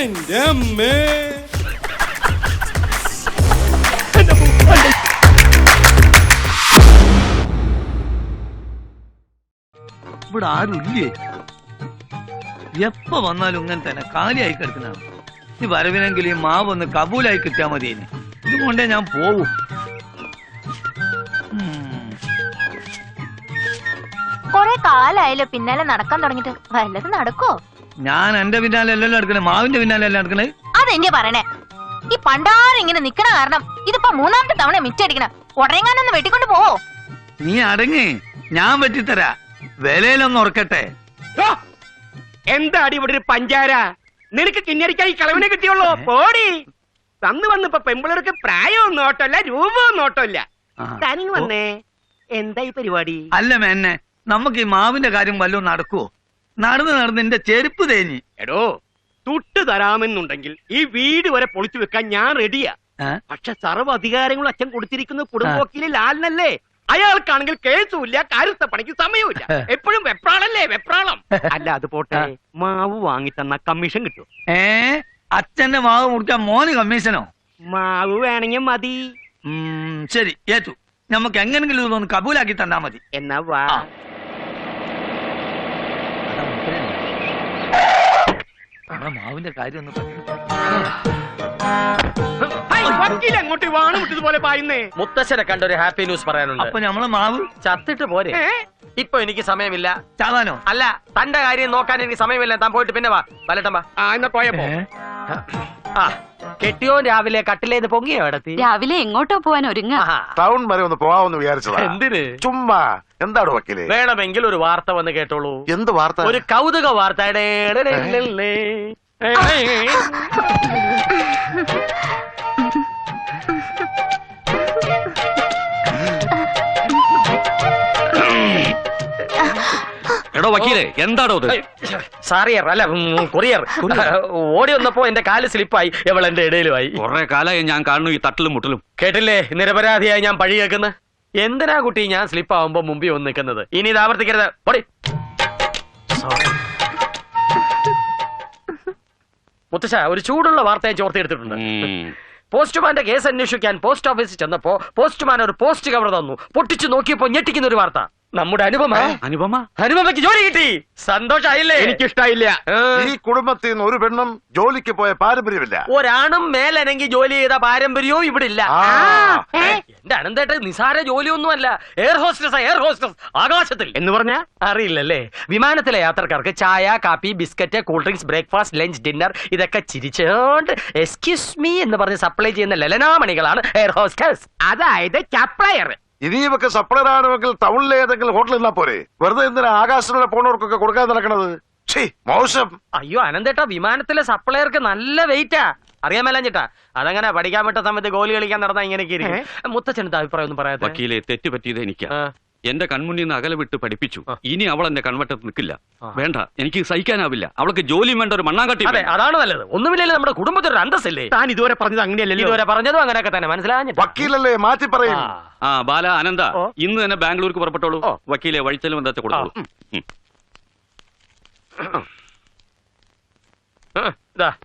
എന്റെ അമ്മേ. ഇവിടെ ആരുമില്ലേ? എപ്പ വന്നാലും ഇങ്ങനെ തന്നെ കാലിയായി കിടക്കുന്നതാണ്. ഈ വരവിനെങ്കിൽ ഈ മാവ് ഒന്ന് കബൂലായി കിട്ടിയാൽ മതി. ഇതുകൊണ്ടേ ഞാൻ പോവും. കൊറേ കാലായാലോ പിന്നാലെ നടക്കാൻ തുടങ്ങിട്ട്. വല്ലതും നടക്കോ? ഞാൻ എന്റെ പിന്നാലെ അല്ലല്ലോ നടക്കണേ, മാവിന്റെ പിന്നാലെ അല്ല നടക്കണേ. അതെന്തിയാ പറയണേ? ഈ പണ്ടാരം ഇങ്ങനെ നിക്കണ കാരണം ഇതിപ്പോ മൂന്നാമത്തെ തവണ മിച്ചടിക്കണ. ഉടനെങ്ങാനൊന്ന് വെട്ടിക്കൊണ്ട് പോവോ? നീ അടങ്ങ്, ഞാൻ വെട്ടിത്തരാ. വിലയിലൊന്ന് ഉറക്കട്ടെ. എന്താടി ഇവിടെ ഒരു പഞ്ചാര? നിനക്ക് കിന്നരിക്കായി കളവിനെ കിട്ടിയുള്ളൂ. പോടി. തന്നു വന്നിപ്പോ പെമ്പിളർക്ക് പ്രായവും നോട്ടല്ല രൂപവും നോട്ടമില്ല. തനിങ് വന്നേ. എന്താ ഈ പരിപാടി? അല്ല മേന്നെ, നമുക്ക് ഈ മാവിന്റെ കാര്യം വല്ലതും നടക്കുവോ? നടന്ന് നടന്ന് എന്റെ ചെരുപ്പ് തേഞ്ഞി. എടോ, തുട്ട് തരാമെന്നുണ്ടെങ്കിൽ ഈ വീട് വരെ പൊളിച്ചു വെക്കാൻ ഞാൻ റെഡിയാ. പക്ഷെ സർവ്വ അധികാരങ്ങളും അച്ഛൻ കൊടുത്തിരിക്കുന്ന കുടുംബവക്കീല് ലാലിനല്ലേ. അയാൾക്കാണെങ്കിൽ കേസുമില്ല, കാര്യസ്ഥ പണിക്ക് സമയമില്ല. എപ്പോഴും വെപ്രാളല്ലേ വെപ്രാളം. അല്ല അത് പോട്ടെ, മാവ് വാങ്ങിത്തന്ന കമ്മീഷൻ കിട്ടും. അച്ഛന്റെ മാവ് മുറിക്കാൻ മോന് കമ്മീഷനോ? മാവ് വേണമെങ്കിൽ മതി. ശരി, ഏറ്റു. നമുക്ക് എങ്ങനെങ്കിലും ഇതൊന്ന് കബൂലാക്കി തന്നാ മതി. എന്നാ വാ. മാവിന്റെ കാര്യം ഒന്ന് അങ്ങോട്ട് വാണ് മുട്ടതുപോലെ പായുന്നേ. മുത്തശ്ശനെ കണ്ടൊരു ഹാപ്പി ന്യൂസ് പറയാനുണ്ട്. അപ്പൊ നമ്മളെ മാവ് ചത്തിട്ട് പോരെ? ഇപ്പൊ എനിക്ക് സമയമില്ല. ചാവാനോ? അല്ല, തന്റെ കാര്യം നോക്കാൻ എനിക്ക് സമയമില്ല. താൻ പോയിട്ട് പിന്നെ വാ. വലട്ടമ്പാ. എന്നാ പോയപ്പോ കെട്ടിയോൻ രാവിലെ കട്ടിലേന്ന് പൊങ്ങിയോ ഇടത്തി? രാവിലെ എങ്ങോട്ടോ പോവാൻ ഒരുങ്ങ. ടൗൺ വരെ ഒന്ന് പോവാന്ന് വിചാരിച്ചതാ. എന്തിന്? ചുമ്മാ. എന്താണ് വക്കീലെ? വേണമെങ്കിൽ ഒരു വാർത്ത വന്ന് കേട്ടോളൂ. എന്ത് വാർത്ത? ഒരു കൗതുക വാർത്ത. എടോ വക്കീലെ, എന്താടോ ഇത്? സാറിയർ അല്ല, കൊറിയർ. ഓടി വന്നപ്പോ എന്റെ കാല് സ്ലിപ്പായി. എവളെന്റെ ഇടയിലുമായി. കുറെ കാലമായി ഞാൻ കാണുന്നു ഈ തട്ടലും മുട്ടലും. കേട്ടില്ലേ, നിരപരാധിയായി ഞാൻ പഴി കേൾക്കുന്നത്. എന്തിനാ കുട്ടി ഞാൻ സ്ലിപ്പ് ആവുമ്പോ മുമ്പിൽ വന്ന് നിൽക്കുന്നത്? ഇനി ഇത് ആവർത്തിക്കരുത്. പൊടി. മുത്തശ്ശ, ഒരു ചൂടുള്ള വാർത്ത ഞാൻ ചോർത്തെടുത്തിട്ടുണ്ട്. പോസ്റ്റ്മാന്റെ കേസ് അന്വേഷിക്കാൻ പോസ്റ്റ് ഓഫീസിൽ ചെന്നപ്പോ പോസ്റ്റ്മാൻ ഒരു പോസ്റ്റ് കവർ തന്നു. പൊട്ടിച്ചു നോക്കിയപ്പോ ഞെട്ടിക്കുന്ന ഒരു വാർത്ത. നമ്മുടെ അനുപമയ്ക്ക് ജോലി കിട്ടി. സന്തോഷായില്ലേ? എനിക്കിഷ്ടായില്ല. ഈ കുടുംബത്തിൽ നിന്ന് ഒരു പെണ്ണും ജോലിക്ക് പോയ പാരമ്പര്യമില്ല. ഒരാണും മേലനങ്ങി ജോലി ചെയ്ത പാരമ്പര്യവും ഇവിടെ ഇല്ല. എന്റെ അനന്തേട്ട നിസാര ജോലിയൊന്നുമല്ല. Air hostess, air hostess. ആകാശത്തിൽ എന്ന് പറഞ്ഞാ അറിയില്ലല്ലേ? വിമാനത്തിലെ യാത്രക്കാർക്ക് ചായ, കാപ്പി, biscuit, cool drinks, breakfast, lunch, dinner ഇതൊക്കെ ചിരിച്ചോണ്ട് എക്സ്ക്യൂസ് മീ എന്ന് പറഞ്ഞ് സപ്ലൈ ചെയ്യുന്ന ലലനാമണികളാണ് എയർ ഹോസ്റ്റസ്. അതായത് സപ്ലയർ. ഇനി ഇവക്ക് സപ്ലൈ ആണെങ്കിൽ ടൗണിലെ ഏതെങ്കിലും ഹോട്ടലിൽ നിന്നാ പോരെ? വെറുതെ എന്തിനാ ആകാശത്തിലുള്ള പോണവർക്കൊക്കെ കൊടുക്കാൻ നടക്കണത്? മോശം. അയ്യോ അനന്തേട്ടാ, വിമാനത്തിലെ സപ്ലയർക്ക് നല്ല വെയിറ്റാ. അറിയാൻ മേലാഞ്ഞിട്ടാ. അതങ്ങനെ പഠിക്കാൻ പറ്റ സമയത്ത് ഗോലി കളിക്കാൻ നടന്നാ ഇങ്ങനെയൊക്കെ ഇരിക്കും. മുത്തച്ഛനത്തെ അഭിപ്രായം ഒന്നും പറയാത്ത? വക്കീലെ, തെറ്റ് പറ്റിയത് എനിക്കാ. എന്റെ കൺമുന്നിൽ നിന്ന് അകലെ വിട്ട് പഠിപ്പിച്ചു. ഇനി അവൾ എന്റെ കൺവട്ടത്ത് നിൽക്കില്ല. വേണ്ട, എനിക്ക് സഹിക്കാനാവില്ല. അവൾക്ക് ജോലിയും വേണ്ട, ഒരു മണ്ണാങ്കട്ടി. അതെ, അതാണ് നല്ലത്. ഒന്നുമില്ലല്ലോ, നമ്മുടെ കുടുംബത്തിൽ ഒരു അന്തസ്സില്ലേ? താൻ ഇതുവരെ പറഞ്ഞത് അങ്ങനെയല്ലോ. ഇതുവരെ പറഞ്ഞതും അങ്ങനെയൊക്കെ തന്നെ. മനസ്സിലാഞ്ഞിട്ട് വക്കീലല്ലേ മാറ്റി പറയും. ബാല, അനന്ത, ഇന്ന് തന്നെ ബാംഗ്ലൂർക്ക് പുറപ്പെട്ടോളൂ. വക്കീലെ, വഴിച്ചെലവ് എന്താ കൊടുത്തോളൂ.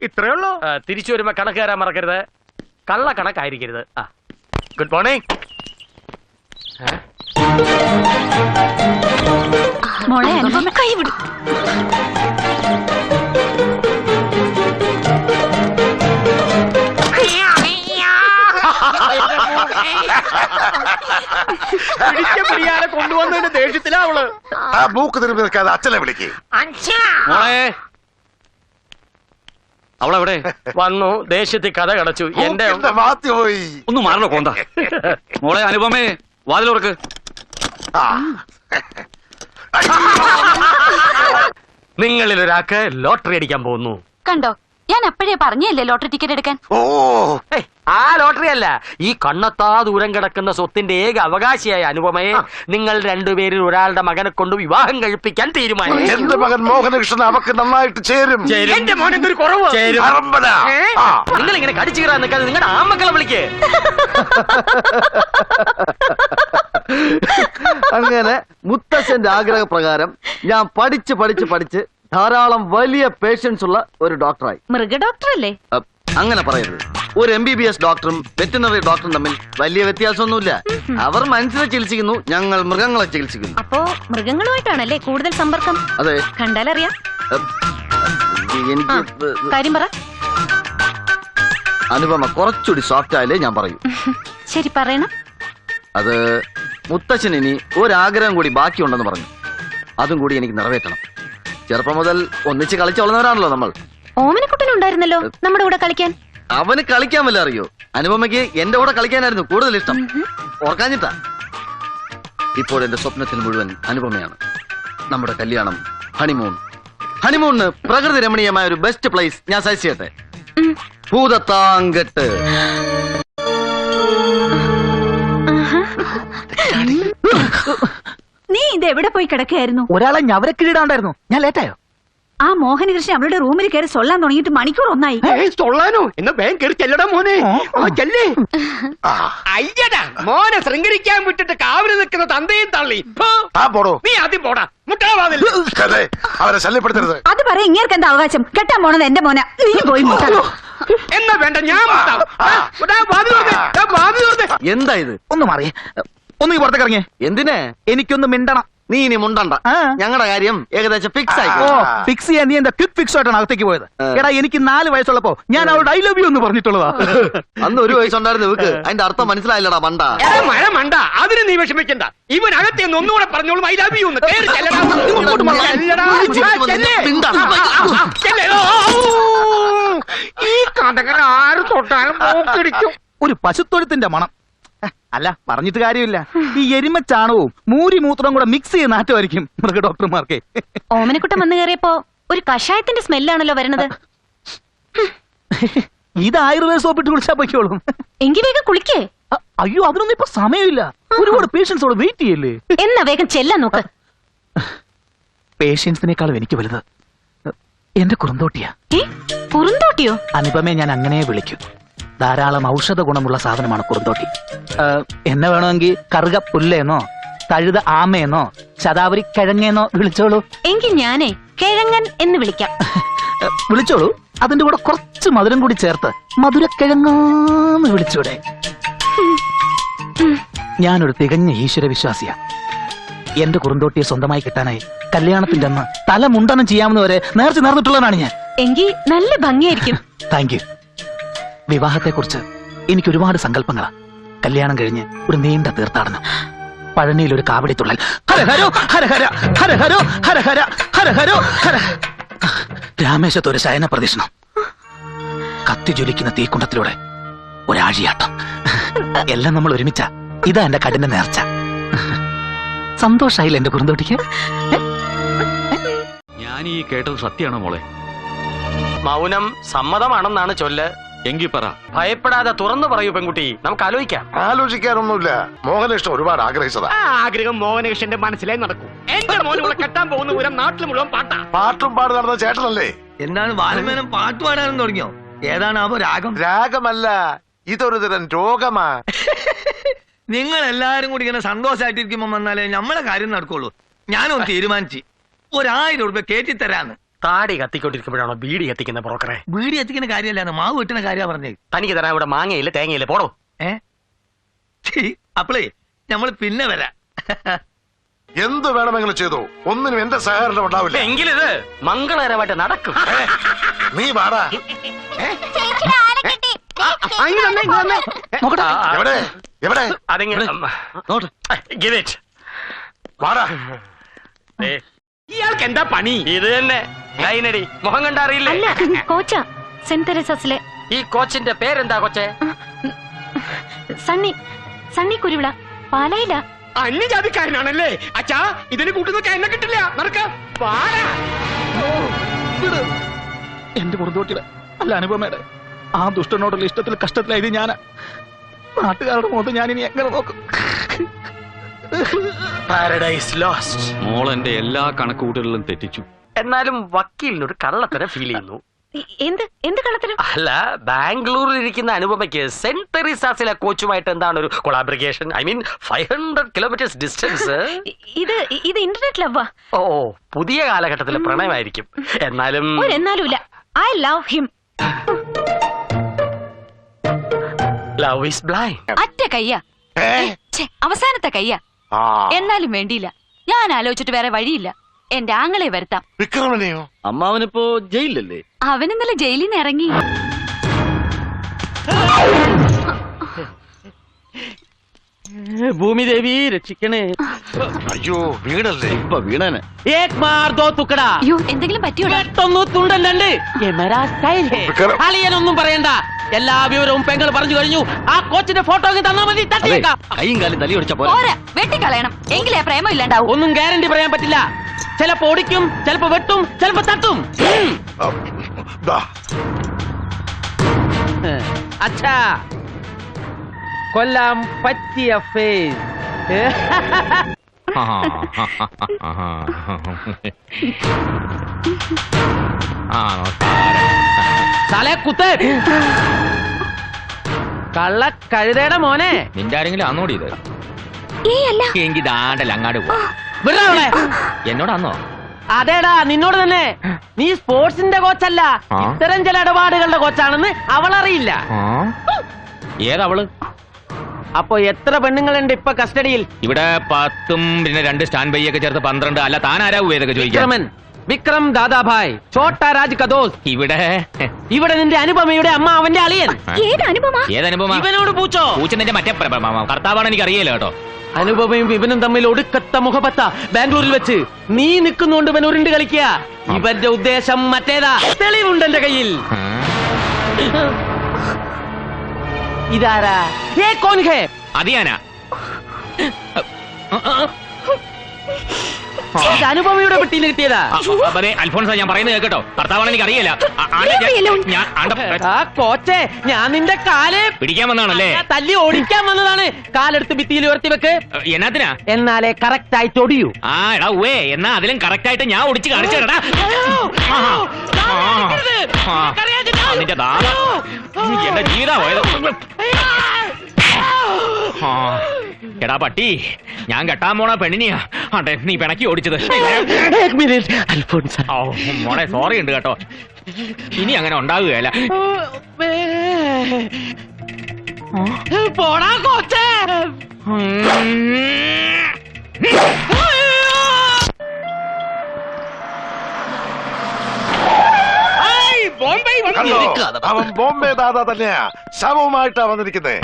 ഇത്രേ ഉള്ളൂ. തിരിച്ചു വരുമ്പോ കണക്ക് തരാൻ മറക്കരുത്. കള്ള കണക്കായിരിക്കരുത്. Good morning. മോളെ അനുപമ കൈ വിടും. പിടിയാലെ കൊണ്ടുവന്നതിന്റെ ദേഷ്യത്തിലാ അവള്. മൂക്ക് തിരുമ്പി നിൽക്കാതെ അച്ഛനെ വിളിക്കേ. മോളെ, അവളെവിടെ? വന്നു, ദേഷ്യത്തിൽ കഥ കടച്ചു. എന്റെ മാറ്റി പോയി. ഒന്ന് മാറണോ കോന്ത? മോളെ അനുപമേ, വാതിലുറക്ക്. നിങ്ങളിൽ ഒരാൾക്ക് ലോട്ടറി അടിക്കാൻ പോകുന്നു. കണ്ടോ, ഞാൻ അപ്പോഴേ പറഞ്ഞല്ലേ ലോട്ടറി ടിക്കറ്റ് എടുക്കാൻ. ഓ, ആ ലോട്ടറി അല്ല, ഈ കണ്ണത്താ ദൂരം കിടക്കുന്ന സ്വത്തിന്റെ ഏക അവകാശിയായ അനുപമയെ നിങ്ങൾ രണ്ടുപേരിൽ ഒരാളുടെ മകനെ കൊണ്ട് വിവാഹം കഴിപ്പിക്കാൻ തീരുമാനിച്ചു. എന്റെ മകൻ മോഹനകൃഷ്ണൻ അവക്ക് നന്നായിട്ട് ചേരും. എന്റെ മോനെന്തൊരു കുറവ്. നിങ്ങൾ ഇങ്ങനെ കടിച്ചു കയറാൻ നിൽക്കാതെ നിങ്ങളുടെ ആമക്കളെ വിളിക്കേ. അങ്ങനെ മുത്തശ്ശന്റെ ആഗ്രഹപ്രകാരം ഞാൻ പഠിച്ച് ധാരാളം വലിയ പേഷ്യൻസ് ഉള്ള ഒരു ഡോക്ടറായി. മൃഗ ഡോക്ടറല്ലേ? അങ്ങനെ പറയരുത്. ഒരു MBBS ഡോക്ടറും വെറ്റിനറി ഡോക്ടറും തമ്മിൽ വലിയ വ്യത്യാസമൊന്നുമില്ല. അവർ മനുഷ്യരെ ചികിത്സിക്കുന്നു, ഞങ്ങൾ മൃഗങ്ങളെ ചികിത്സിക്കുന്നു. അപ്പോ മൃഗങ്ങളുമായിട്ടാണല്ലേ കൂടുതൽ സമ്പർക്കം? അതെ. കണ്ടാലറിയാം. എനിക്ക് കാര്യം പറ. അനുപമ കുറച്ചുകൂടി സോഫ്റ്റ് ആയാലേ ഞാൻ പറയൂ. ശരി, പറയണം. അത് മുത്തച്ഛൻ ഇനി ഒരാഗ്രഹം കൂടി ബാക്കിയുണ്ടെന്ന് പറഞ്ഞു. അതും കൂടി എനിക്ക് നിറവേറ്റണം. ചെറുപ്പം മുതൽ ഒന്നിച്ച് കളിച്ചു വളർന്നവരാണല്ലോ നമ്മൾ. ഓമനക്കുട്ടനുണ്ടായിരുന്നല്ലോ നമ്മുടെ കൂടെ കളിക്കാൻ. അവന് കളിക്കാൻ വല്ല അറിയോ? അനുപമയ്ക്ക് എന്റെ കൂടെ കളിക്കാനായിരുന്നു കൂടുതൽ ഇഷ്ടം. ഓർക്കാഞ്ഞിട്ടാ. ഇപ്പോൾ എന്റെ സ്വപ്നത്തിൽ മുഴുവൻ അനുപമയാണ്. നമ്മുടെ കല്യാണം, ഹണിമൂണിന് പ്രകൃതി രമണീയമായ ഒരു ബെസ്റ്റ് പ്ലേസ് ഞാൻ സജസ്റ്റ് ചെയ്യട്ടെ. ഭൂതത്താങ്കെട്ട്. നീ ഇത് എവിടെ പോയി കിടക്കുകയായിരുന്നു? ഒരാളെ ഞവരക്കിടാണ്ടായിരുന്നു. ഞാൻ ലേറ്റായോ? ആ മോഹനകൃഷ്ണൻ അവളുടെ റൂമിൽ കയറി സൊല്ലാൻ തുടങ്ങിയിട്ട് മണിക്കൂർ ഒന്നായി. തൊള്ളാനോ? എന്നാ വേഗം കയറി ചെല്ലടാ മോനെ. ചെല്ലേ. അയ്യടാ മോനെ ശൃംഗരിക്കാൻ വിട്ടിട്ട് കാവല് നിൽക്കുന്ന തന്തയും തള്ളി. പോടോ. നീ ആദ്യം പോടാ. മുട്ടാവാതിൽ അവരെ ശല്യപ്പെടുത്തരുത്. അത് പറയാൻ ഇങ്ങേർക്ക് എന്താ അവകാശം? കെട്ടാൻ പോണത് എന്റെ മോനെ. നീ പോയി മുട്ടാ. എന്നാ വേണ്ട, ഞാൻ എന്താ ഇത്? ഒന്ന് മാറിയേ. ഒന്ന് പുറത്തേക്ക് ഇറങ്ങിയേ. എന്തിനെ? എനിക്കൊന്ന് മിണ്ടണം. നീ ഇനി മുണ്ടണ്ട. ഞങ്ങളുടെ കാര്യം ഏകദേശം ഫിക്സ് ആയി. ഫിക്സ് ചെയ്യാൻ നീ എന്താ ക്വിക്ക് ഫിക്സ് ആയിട്ടാണ് അകത്തേക്ക് പോയത്? എടാ, എനിക്ക് 4 വയസ്സുള്ളപ്പോ ഞാൻ അവളുടെ ഐ ലവ് യു എന്ന് പറഞ്ഞിട്ടുള്ളതാ. അന്ന് 1 വയസ്സുണ്ടായിരുന്നു ഇവക്ക്. അതിന്റെ അർത്ഥം മനസ്സിലായില്ലടാ മണ്ട. മഴ മണ്ട. അതിന് നീ വിഷമിക്കണ്ട. ഇവൻ അകത്തെ ഒന്നുകൂടെ പറഞ്ഞോളും ഐ ലവ് യു എന്ന്. ഈ കഥകൾ ആര് തൊട്ടാലും മൂക്കിടിക്കും. ഒരു പശുത്തൊഴുത്തിന്റെ മണം. അല്ല, പറഞ്ഞിട്ട് കാര്യമില്ല. ഈ എരുമച്ചാണവും മൂത്രവും കൂടെ മിക്സ് ചെയ്ത് നാറ്റമായിരിക്കും മൃഗ ഡോക്ടർമാർക്ക്. ഓമനക്കുട്ടൻ വന്നു കയറിയപ്പോ ഒരു കഷായത്തിന്റെ സ്മെല്ലാണല്ലോ വരണത്. ഇത് ആയുർവേദ സോപ്പിട്ട് കുളിച്ചാൽ പൊയ്ക്കോളും. എങ്കിൽ വേഗം കുളിക്കേ. അയ്യോ, അതിനൊന്നും ഇപ്പൊ സമയമില്ല. ഒരുപാട് പേഷ്യൻസോട് വെയിറ്റ് ചെയ്യല്ലേ. എന്നാ വേഗം ചെല്ലാൻ നോക്ക്. പേഷ്യൻസിനേക്കാളും എനിക്ക് വലുത് എന്റെ കുറുന്തോട്ടിയാ. കുറുന്തോട്ടിയോ? അനുപമയെ ഞാൻ അങ്ങനെ വിളിക്കും. ധാരാളം ഔഷധ ഗുണമുള്ള സാധനമാണ് കുറുന്തോട്ടി. എന്നെ വേണമെങ്കിൽ കറുക പുല്ലേന്നോ തഴുത ആമയെന്നോ ശതാവരി കിഴങ്ങേന്നോ വിളിച്ചോളൂ. എങ്കിൽ ഞാനേ കിഴങ്ങൻ എന്ന് വിളിക്കാം. വിളിച്ചോളൂ. അതിന്റെ കൂടെ കുറച്ച് മധുരം കൂടി ചേർത്ത് മധുരക്കിഴങ്ങാന്ന് വിളിച്ചൂടെ? ഞാനൊരു തികഞ്ഞ ഈശ്വര വിശ്വാസിയാ. എന്റെ കുറുന്തോട്ടിയെ സ്വന്തമായി കിട്ടാനായി കല്യാണത്തിന്റെ അന്ന് തല മുണ്ടനം ചെയ്യാമെന്ന് നേർച്ച നേർന്നിട്ടുള്ളതാണ് ഞാൻ. എങ്കിൽ നല്ല ഭംഗിയായിരിക്കും. Thank you. വിവാഹത്തെക്കുറിച്ച് എനിക്ക് ഒരുപാട് സങ്കല്പങ്ങളാ. കല്യാണം കഴിഞ്ഞ് ഒരു നീണ്ട തീർത്ഥാടനം, പഴനിയിൽ ഒരു കാവടിത്തുള്ളൽ, ഹരഹരോ ഹരഹര ഹരഹരോ ഹരഹര ഹരഹരോ ഹര, രാമേശത്ത് ഒരു ശയന പ്രദക്ഷിണം, കത്തി ജ്വലിക്കുന്ന തീക്കുണ്ടത്തിലൂടെ ഒരാഴിയാട്ടം. എല്ലാം നമ്മൾ ഒരുമിച്ച. ഇതാ എന്റെ കഠിന നേർച്ച. സന്തോഷായില്ല എന്റെ കുറുന്തോട്ടിക്ക്? ഞാൻ ഈ കേട്ടത് സത്യമാണോ മോളെ? മൗനം സമ്മതമാണെന്നാണ് ചൊല്ല്. എങ്കി പറ. ഭയപ്പെടാതെ തുറന്നു പറയൂ പെൺകുട്ടി, നമുക്ക് ആലോചിക്കാം. ആലോചിക്കാനൊന്നുമില്ല. മോഹനകൃഷ്ണൻ ഒരുപാട് ആഗ്രഹിച്ചതാ. ആ ആഗ്രഹം മോഹനകൃഷ്ണന്റെ മനസ്സിലേ നടക്കും. എന്റെ മോനെ കെട്ടാൻ പോകുന്ന പൂരം നാട്ടിൽ മുഴുവൻ പാട്ടാ. പാട്ടും പാട് നടന്ന ചേട്ടനല്ലേ? എന്താണ് ബാലമേനം പാട്ട് പാടാനും തുടങ്ങിയോ? ഏതാണ് അപ്പൊ രാഗം? രാഗമല്ല, ഇതൊരു തരം രോഗമാ. നിങ്ങൾ എല്ലാരും കൂടി ഇങ്ങനെ സന്തോഷമായിട്ടിരിക്കുമ്പോ വന്നാലേ നമ്മളെ കാര്യം നടക്കുള്ളൂ. ഞാനൊന്ന് തീരുമാനിച്ച് 1000 രൂപ കയറ്റി തരാന്ന്. താടി കത്തിക്കൊണ്ടിരിക്കുമ്പോഴാണോ ബീഡി കത്തിക്കുന്ന ബ്രോക്കറെ? വീടി എത്തിക്കുന്ന കാര്യമല്ലാന്ന്, മാവ് വെട്ടുന്ന കാര്യ പറഞ്ഞേ. തനിക്ക് തരാൻ ഇവിടെ മാങ്ങയില്ല തേങ്ങയില്ല, പോടോ. അപ്പളേ നമ്മള് പിന്നെ വരാം. എന്ത് വേണമെങ്കിലും ചെയ്തോ, ഒന്നിനും എന്റെ സഹകരണം ഉണ്ടാവില്ല. എങ്കിലിത് മംഗളകരമായിട്ട് നടക്കും. നീ വാടാ. എവിടെ എവിടെ? വാടാ. ഇയാൾക്ക് എന്താ പണി? ഇത് തന്നെ ലൈനടി. മുഖം കണ്ടറിയില്ലേ? അല്ല, കോച്ച സെന്റ് തെരേസസിലെ. ഈ കോച്ചിന്റെ പേരെന്താ കൊച്ചെ? സണ്ണി കുരുവിള, പാലായില. അന്യജാതിക്കാരനാണല്ലേ അച്ഛാ. ഇതിന് കൂട്ടുന്നൊക്കെ എന്നെ കിട്ടില്ല. നടക്ക. എന്റെ കുറുന്തോട്ടിയുടെ അല്ല അനുപമയുടെ ആ ദുഷ്ടനോടുള്ള ഇഷ്ടത്തിൽ കഷ്ടത്തിലായത് ഞാനാ. നാട്ടുകാരുടെ മുഖത്ത് ഞാൻ ഇനി എങ്ങനെ നോക്കും? Paradise lost. മോൾ എന്റെ എല്ലാ കണക്കുകൂട്ടലുകളും തെറ്റിച്ചു. എന്നാലും വക്കീലിനൊരു കള്ളത്തരം ഫീൽ ചെയ്യുന്നു. എന്ത് കള്ളത്തരം? അല്ല, ബാംഗ്ലൂരിൽ ഇരിക്കുന്ന അനുപമയ്ക്ക് സെന്റ് തെരേസാസിലെ കോച്ചുമായിട്ട് എന്താണ് ഒരു collaboration? I mean 500 kilometres distance. ഇത് ഇന്റർനെറ്റ് ലവാ. ഓ, പുതിയ കാലഘട്ടത്തിലെ പ്രണയമായിരിക്കും. എന്നാലും എന്നാലുമില്ല, I love him. Love is blind. അറ്റ കയ്യ, അവസാനത്തെ കയ്യ. എന്നാലും വേണ്ടിയില്ല, ഞാൻ ആലോചിച്ചിട്ട് വേറെ വഴിയില്ല. എന്റെ ആങ്ങളെ വരുത്താം. വിക്രമനെയോ? അമ്മാവനിപ്പോ ജയിലിലല്ലേ? അവൻ ഇന്നലെ ജയിലിൽ നിന്ന് ഇറങ്ങി. ഭൂമിദേവി രക്ഷിക്കണേ. അയ്യോ വീടല്ലേ? ഇപ്പൊ വീണേനെ. ഏക് മാർ ദോ തുക്കടാ. അയ്യോ, എന്തെങ്കിലും പറ്റിയോടാ? പെട്ടെന്ന് തുണ്ടല്ലണ്ട്. അളിയനൊന്നും പറയണ്ട, എല്ലാ വിവരവും പെങ്ങൾ പറഞ്ഞു കഴിഞ്ഞു. ആ കോച്ചിന്റെ ഫോട്ടോ തന്നാ മതി, തട്ടിയേക്കാം. കൈയും കാലും തലി ഒടിച്ച പോലെ. പോരാ, വെട്ടിക്കളയണം, എങ്കിലേ പ്രേമം ഇല്ലാണ്ടാവും. ഒന്നും ഗ്യാരണ്ടി പറയാൻ പറ്റില്ല. ചിലപ്പോ ഓടിക്കും, ചിലപ്പോ വെട്ടും, ചിലപ്പോ തട്ടും. അച്ഛാ, കൊല്ലാൻ പറ്റിയ ഫേസ്. തലേ കുത്തേ കള്ള കഴുതയുടെ മോനെ. നിന്റെ ആരെങ്കിലും അന്നോടി ഇത്? എങ്കിൽ ദാണ്ടല്ല അങ്ങാട് പോ. വിടാവളെ. എന്നോടാന്നോ? അതേടാ, നിന്നോട് തന്നെ. നീ സ്പോർട്സിന്റെ കോച്ചല്ല, ഇത്തരം ചില ഇടപാടുകളുടെ കോച്ചാണെന്ന് അവളറിയില്ല. ഏതവള്? അപ്പൊ എത്ര പെണ്ണുങ്ങളുണ്ട് ഇപ്പൊ കസ്റ്റഡിയിൽ? ഇവിടെ 10 പിന്നെ 2 സ്റ്റാൻഡ് ബൈ ഒക്കെ ചേർത്ത് 12. അല്ല, താൻ ആരാവൂ ഏതൊക്കെ ചോദിക്കാം? വിക്രം ദാദാഭായ്, ഛോട്ടാ രാജ് കദോസ്. ഇവിടെ നിന്റെ അനുപമയുടെ അമ്മ, അവന്റെ അളിയൻ. ഏതനുപമ? ഇവനോട് പൂച്ചോ? പൂച്ചന്റെ മറ്റേ കർത്താവാണ്, എനിക്ക് അറിയില്ല കേട്ടോ. അനുപമയും ഇവനും തമ്മിൽ ഒടുക്കത്ത മുഖപത്ത ബാംഗ്ലൂരിൽ വെച്ച്. നീ നിൽക്കുന്നുണ്ട് ഇവൻ ഉരുണ്ട് കളിക്കുക. ഇവന്റെ ഉദ്ദേശം മറ്റേതാ, തെളിവുണ്ട് എന്റെ കയ്യിൽ. ഇതാരാ? അതിയാനാ? അനുപമയുടെ പെട്ടിയിൽ കിട്ടിയതാ. അൽഫോൺസ, ഞാൻ പറയുന്നത് കേട്ടോ, കർത്താവാണ് എനിക്ക് അറിയില്ല. ആ കോച്ചെ, ഞാൻ നിന്റെ കാല് പിടിക്കാൻ വന്നാണല്ലേ? തല്ലി ഓടിക്കാൻ വന്നതാണ്. കാലെടുത്ത് ഭിത്തിയിൽ ഉയർത്തി വെക്ക്. എന്നാത്തിനാ? എന്നാലേ കറക്റ്റ് ആയിട്ട് ഒടിയൂ. ആ എടാ ഉവേ, എന്നാ അതിലും കറക്റ്റ് ആയിട്ട് ഞാൻ ഓടിച്ച് കാണിച്ചു തരടാ. നിന്റെ ദാദ എന്റെ ജീവിതാ പോയത്. എടാ പട്ടി, ഞാൻ കെട്ടാൻ പോണ പെണ്ണിനെയാ അതെ നീ പിണക്കി ഓടിച്ചത്. മോളെ സോറി ഉണ്ട് കേട്ടോ, ഇനി അങ്ങനെ ഉണ്ടാവുകയല്ല. പോടാ കോച്ചേ. അവൻ ബോംബെ ദാദാ തന്നെയാ, ശവവുമായിട്ടാ വന്നിരിക്കുന്നേ.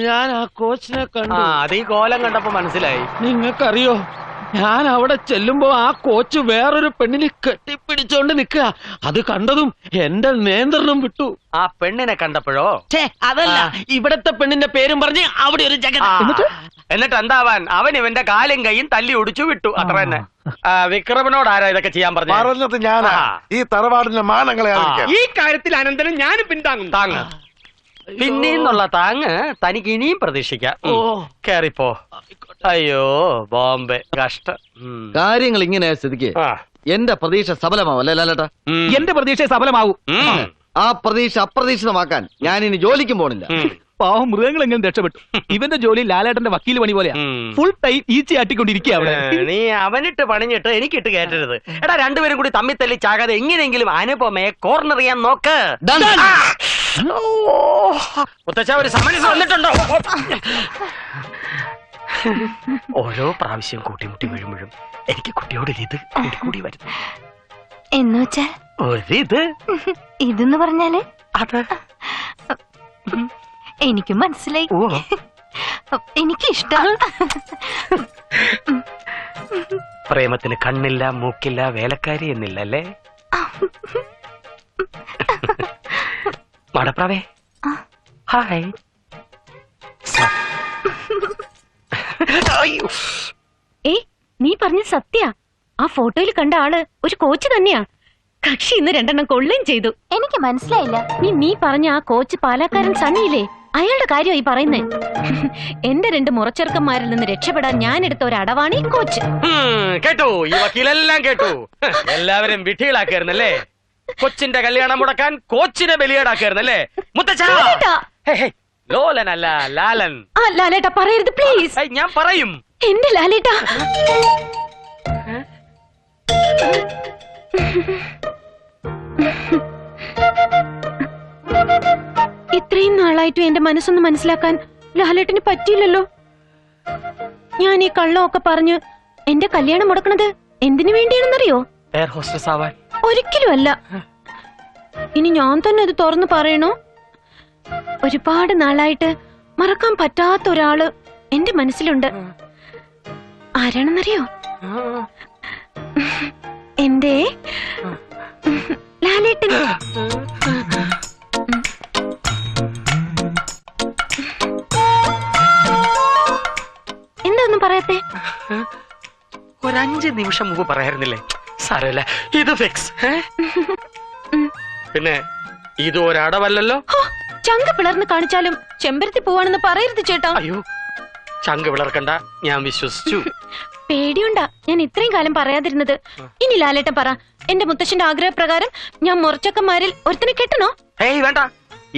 ഞാൻ ആ കോച്ചിനെ കണ്ടു. അത് ഈ കോലം കണ്ടപ്പോ മനസ്സിലായി. നിങ്ങൾക്കറിയോ, ഞാൻ അവിടെ ചെല്ലുമ്പോ ആ കോച്ച് വേറൊരു പെണ്ണിനെ കെട്ടിപ്പിടിച്ചോണ്ട് നിക്കുക. അത് കണ്ടതും എന്റെ നിയന്ത്രണം വിട്ടു. ആ പെണ്ണിനെ കണ്ടപ്പോഴോ? അതല്ല, ഇവിടത്തെ പെണ്ണിന്റെ പേരും പറഞ്ഞ് അവിടെ ഒരു എന്നിട്ട് എന്താവാൻ, അവൻ ഇവന്റെ കാലും കൈയും തല്ലി ഒടിച്ചു വിട്ടു, അത്ര തന്നെ. വിക്രമനോട് ആരാ ഇതൊക്കെ ചെയ്യാൻ പറഞ്ഞത്? ഞാനാ. ഈ തറവാടിന്റെ മാനങ്ങളെ ഈ കാര്യത്തിൽ അനന്തരം ഞാൻ പിന്താങ്ങും. താങ്ങ് പിന്നീന്നുള്ള താങ്ങ് തനിക്ക് ഇനിയും പ്രതീക്ഷിക്കാം. കേറിപ്പോ. അയ്യോ ബോംബെ, കഷ്ടം. കാര്യങ്ങൾ ഇങ്ങനെ സ്ഥിതിക്ക് എന്റെ പ്രതീക്ഷ സഫലമാവല്ലേ ലാലേട്ടാ? എന്റെ പ്രതീക്ഷ സഫലമാവും. ആ പ്രതീക്ഷ അപ്രതീക്ഷിതമാക്കാൻ ഞാൻ ഇനി ജോലിക്കും പോണില്ല. പാവം മൃഗങ്ങൾ എങ്ങനെ രക്ഷപ്പെട്ടു. ഇവന്റെ ജോലി ലാലേട്ടന്റെ വക്കീൽ പണി പോലെയാ. ഫുൾ ടൈം ഈച്ചയാട്ടിക്കൊണ്ടിരിക്കുക അവിടെ. നീ അവനിട്ട് പണിഞ്ഞിട്ട് എനിക്കിട്ട് കേട്ടരുത്. എടാ, രണ്ടുപേരും കൂടി തമ്മിൽ തല്ലി ചാകാതെ എങ്ങനെയെങ്കിലും അനുപമയെ കോർണർ ചെയ്യാൻ നോക്ക്. ഒരു സമരസ് വന്നിട്ടുണ്ടോ? ഓരോ പ്രാവശ്യം കൂട്ടിമുട്ടി വീഴുമ്പോഴും എനിക്ക് കുട്ടിയോട് ഇത് കൂടി വരുന്നു. എന്നുവെച്ചാൽ ഒരിത് ഇതെന്ന് പറഞ്ഞാല് അത് എനിക്കും മനസ്സിലായി. എനിക്ക് ഇഷ്ടം. പ്രേമത്തിന് കണ്ണില്ല, മൂക്കില്ല, വേലക്കാരി എന്നില്ല അല്ലേ? മടപ്രാവേ, ഹായ്. നീ പറഞ്ഞ സത്യ? ആ ഫോട്ടോയിൽ കണ്ട ആള് ഒരു കോച്ച് തന്നെയാ. കക്ഷി ഇന്ന് 2 കൊള്ളുകയും ചെയ്തു. എനിക്ക് മനസ്സിലായില്ല. നീ പറഞ്ഞ ആ കോച്ച് പാലക്കാരൻ സണ്ണിയില്ലേ, അയാളുടെ കാര്യമായി പറയുന്നേ. എന്റെ 2 മുറച്ചെറുക്കന്മാരിൽ നിന്ന് രക്ഷപ്പെടാൻ ഞാൻ എടുത്ത ഒരു അടവാണ് ഈ കോച്ച്. കേട്ടു, ഈ വക്കീലെല്ലാം കേട്ടു. എല്ലാവരും വിധികളാക്കായിരുന്നല്ലേ? കൊച്ചിന്റെ കല്യാണം മുടക്കാൻ കോച്ചിനെ ബലിയേടാക്കായിരുന്നല്ലേ? ലോലനല്ല, ലാലൻ. ലാലേട്ടാ പറയരുത് പ്ലീസ്. ഞാൻ പറയും. എന്റെ ലാലേട്ടാ, ഇത്രയും നാളായിട്ടും എന്റെ മനസ്സൊന്ന് മനസ്സിലാക്കാൻ ലാലേട്ടന് പറ്റിയില്ലല്ലോ. ഞാൻ ഈ കള്ളമൊക്കെ പറഞ്ഞ് എന്റെ കല്യാണം മുടക്കണത് എന്തിനു വേണ്ടിയാണെന്നറിയോ? എയർ ഹോസ്റ്റസ് ആവാൻ. ഒരിക്കലും അല്ല. ഇനി ഞാൻ തന്നെ അത് തുറന്നു പറയണോ? ഒരുപാട് നാളായിട്ട് മറക്കാൻ പറ്റാത്ത ഒരാള് എന്റെ മനസ്സിലുണ്ട്. ആരാണെന്നറിയോ? എന്റെ ലാലേട്ടൻ. എന്താ ഒന്നും പറയാത്തെ? ഒരു 5 നിമിഷം മുമ്പ് പറയായിരുന്നില്ലേ? സാരമില്ല, ഇത് ഫിക്സ്. പിന്നെ ഇത് ഒരടവല്ലല്ലോ. ചങ്ക പിളർന്ന് കാണിച്ചാലും ചെമ്പരത്തി പോവാണെന്ന് പറയരുത് ചേട്ടാ. അയ്യോ, ചങ്ക പിളർക്കണ്ട, ഞാൻ വിശ്വസിച്ചു. പേടിയുണ്ടാ ഞാൻ ഇത്രയും കാലം പറയാതിരുന്നത്. ഇനി ലാലേട്ടൻ പറ, എന്റെ മുത്തശ്ശന്റെ ആഗ്രഹപ്രകാരം ഞാൻ മുറച്ചക്കന്മാരിൽ ഒരുത്തനെ കെട്ടണോ? ഏയ് വേണ്ട.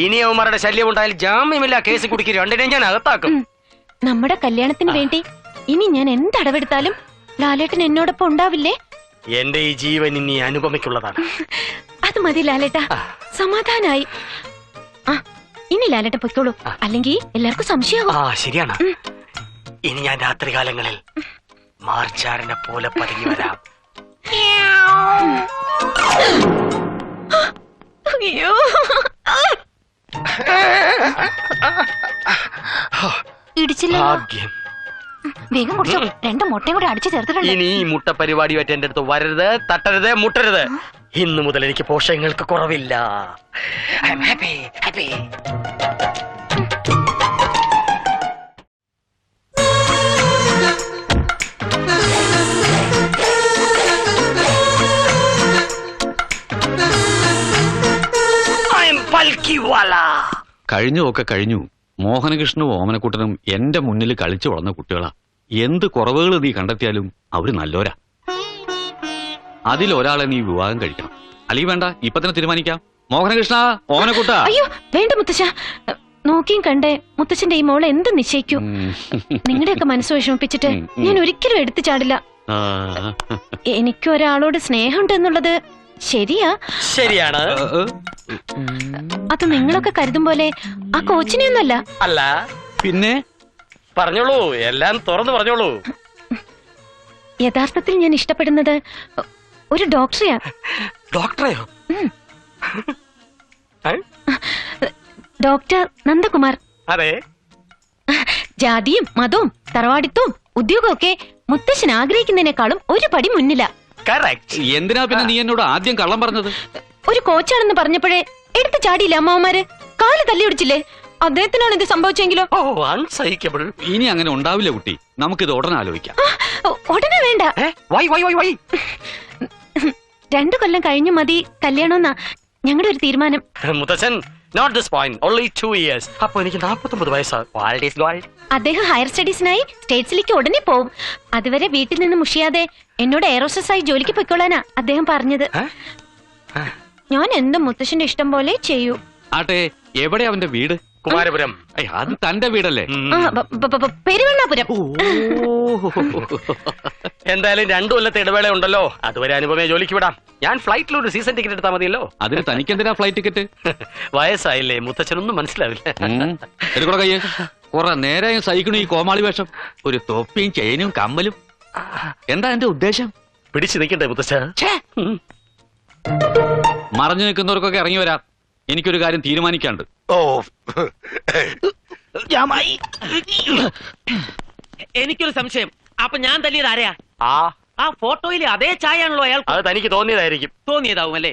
ഇനി അവന്മാരുടെ ശല്യം ഉണ്ടായാൽ ജാമ്യമില്ല കേസ് കുടിക്കി 2 ഞാൻ അകത്താക്കും. നമ്മുടെ കല്യാണത്തിന് വേണ്ടി ഇനി ഞാൻ എന്തടവെടുത്താലും ലാലേട്ടൻ എന്നോടൊപ്പം ഉണ്ടാവില്ലേ? എന്റെ ഈ ജീവൻ ഇനി അനുപമയ്ക്കുള്ളതാണ്. അത് മതി ലാലേട്ട, സമാധാനായി. ആ ഇനി ലാലേട്ടൻ പൊയ്ക്കോളൂ, അല്ലെങ്കിൽ എല്ലാവർക്കും സംശയമാവും. ശരിയാണ്. ഇനി ഞാൻ രാത്രികാലങ്ങളിൽ മാർച്ചാരനെ പോലെ പതുങ്ങി വരാം. അയ്യോ, ഇടിച്ചില്ല. ഭാഗ്യം. വേഗം കുടിച്ചോ, 2 മുട്ടയും കൂടെ അടിച്ചു ചേർത്തിട്ടുണ്ട്. ഇനി ഈ മുട്ട പരിപാടിയായിട്ട് എന്റെ അടുത്ത് വരരുത്, തട്ടരുത്, മുട്ടരുത്. ഇന്നു മുതൽ എനിക്ക് പോഷകങ്ങൾക്ക് കുറവില്ല. കഴിഞ്ഞൊക്കെ കഴിഞ്ഞു. മോഹനകൃഷ്ണനും ഓമനക്കുട്ടനും എന്റെ മുന്നിൽ കളിച്ചു വളർന്ന കുട്ടികളാ. എന്ത് കുറവുകൾ നീ കണ്ടെത്തിയാലും അവര് നല്ലോരാ. അതിലൊരാളെ നീ വിവാഹം കഴിക്കണം. അല്ലെങ്കിൽ വേണ്ട, ഇപ്പൊ തന്നെ തീരുമാനിക്കാം. മോഹനകൃഷ്ണ, ഓമനക്കുട്ട. അയ്യോ വേണ്ട മുത്തശ്ശ, നോക്കിയും കണ്ടേ മുത്തച്ഛന്റെ ഈ മോളെ എന്ത് നിശ്ചയിക്കൂ. നിങ്ങളുടെയൊക്കെ മനസ്സ് വിഷമിപ്പിച്ചിട്ട് ഞാൻ ഒരിക്കലും എടുത്തു ചാടില്ല. എനിക്ക് ഒരാളോട് സ്നേഹമുണ്ട് എന്നുള്ളത് ശരിയാണ്. അത് നിങ്ങളൊക്കെ കരുതും പോലെ ആ കോച്ചിനെയൊന്നുമല്ല. അല്ല പിന്നെ? പറഞ്ഞോളൂ, എല്ലാം തുറന്നു പറഞ്ഞോളൂ. യഥാർത്ഥത്തിൽ ഞാൻ ഇഷ്ടപ്പെടുന്നത് ഒരു ഡോക്ടറെയാ. ഡോക്ടറെയോ? ഡോക്ടർ നന്ദകുമാർ. അതെ. ജാതിയും മതവും തറവാടിത്തവും ഉദ്യോഗവും ഒക്കെ മുത്തശ്ശൻ ആഗ്രഹിക്കുന്നതിനേക്കാളും ഒരു പടി മുന്നില. എന്തിനാ പിന്നെ നീ എന്നോട് ആദ്യം കള്ളം പറഞ്ഞത്? ഒരു കോച്ചാണെന്ന് പറഞ്ഞപ്പോഴേ എടുത്തു ചാടിയില്ല അമ്മാവന്മാര്, കാല് തല്ലിയൊടിച്ചില്ലേ? അദ്ദേഹത്തിനാണ് ഇത് സംഭവിച്ചെങ്കിലോ? ഇനി അങ്ങനെ ഉണ്ടാവില്ല കുട്ടി, നമുക്കിത് ഉടനെ ആലോചിക്കാം. ഉടനെ വേണ്ട, 2 കൊല്ലം കഴിഞ്ഞു മതി കല്യാണമെന്നാ ഞങ്ങളുടെ ഒരു തീരുമാനം. മുത്തച്ഛൻ, not this point, only 2 years. അപ്പൊ എനിക്ക് 49 വയസ്സാണ്. അദ്ദേഹം ഹയർ സ്റ്റഡീസിനായി സ്റ്റേറ്റ്സിലേക്ക് ഉടനെ പോവും. അതുവരെ വീട്ടിൽ നിന്ന് മുഷിയാതെ എന്നോട് എയറോസ്റ്റസായി ജോലിക്ക് പൊയ്ക്കൊള്ളാനാ അദ്ദേഹം പറഞ്ഞത്. ഞാൻ എന്തും മുത്തശ്ശന്റെ ഇഷ്ടം പോലെ ചെയ്യൂ. ആട്ടെ, എവിടെ അവന്റെ വീട്? കുമാരപുരം. അത് തന്റെ വീടല്ലേ? പെരുവണ്ണാപുരം. എന്തായാലും 2 കൊല്ലത്തെ ഇടവേള ഉണ്ടല്ലോ, അതുവരെ അനുപമയെ ജോലിക്ക് വിടാം. ഞാൻ ഫ്ലൈറ്റിൽ ഒരു സീസൺ ടിക്കറ്റ് എടുത്താൽ മതിയല്ലോ. അതിന് തനിക്ക് എന്തിനാ ഫ്ലൈറ്റ് ടിക്കറ്റ്? വയസ്സായില്ലേ, മുത്തച്ഛനൊന്നും മനസ്സിലാവില്ല. എടുക്കണോ കയ്യെ? കുറെ നേരം സഹിക്കണു ഈ കോമാളി വേഷം. ഒരു തൊപ്പിയും ചെയിനും കമ്മലും. എന്താ എന്റെ ഉദ്ദേശം? പിടിച്ചു നിൽക്കണ്ടേ മുത്തച്ഛ? മറഞ്ഞു നിൽക്കുന്നവർക്കൊക്കെ ഇറങ്ങി വരാം. എനിക്കൊരു കാര്യം തീരുമാനിക്കാണ്ട്. എനിക്കൊരു സംശയം. അപ്പൊ ഞാൻ തല്ലിയത് ആരെയാ? ആ ഫോട്ടോയിലെ അതേ ചായയാണല്ലോ അയാൾ. അത് തനിക്ക് തോന്നിയതായിരിക്കും. തോന്നിയതാവും അല്ലേ?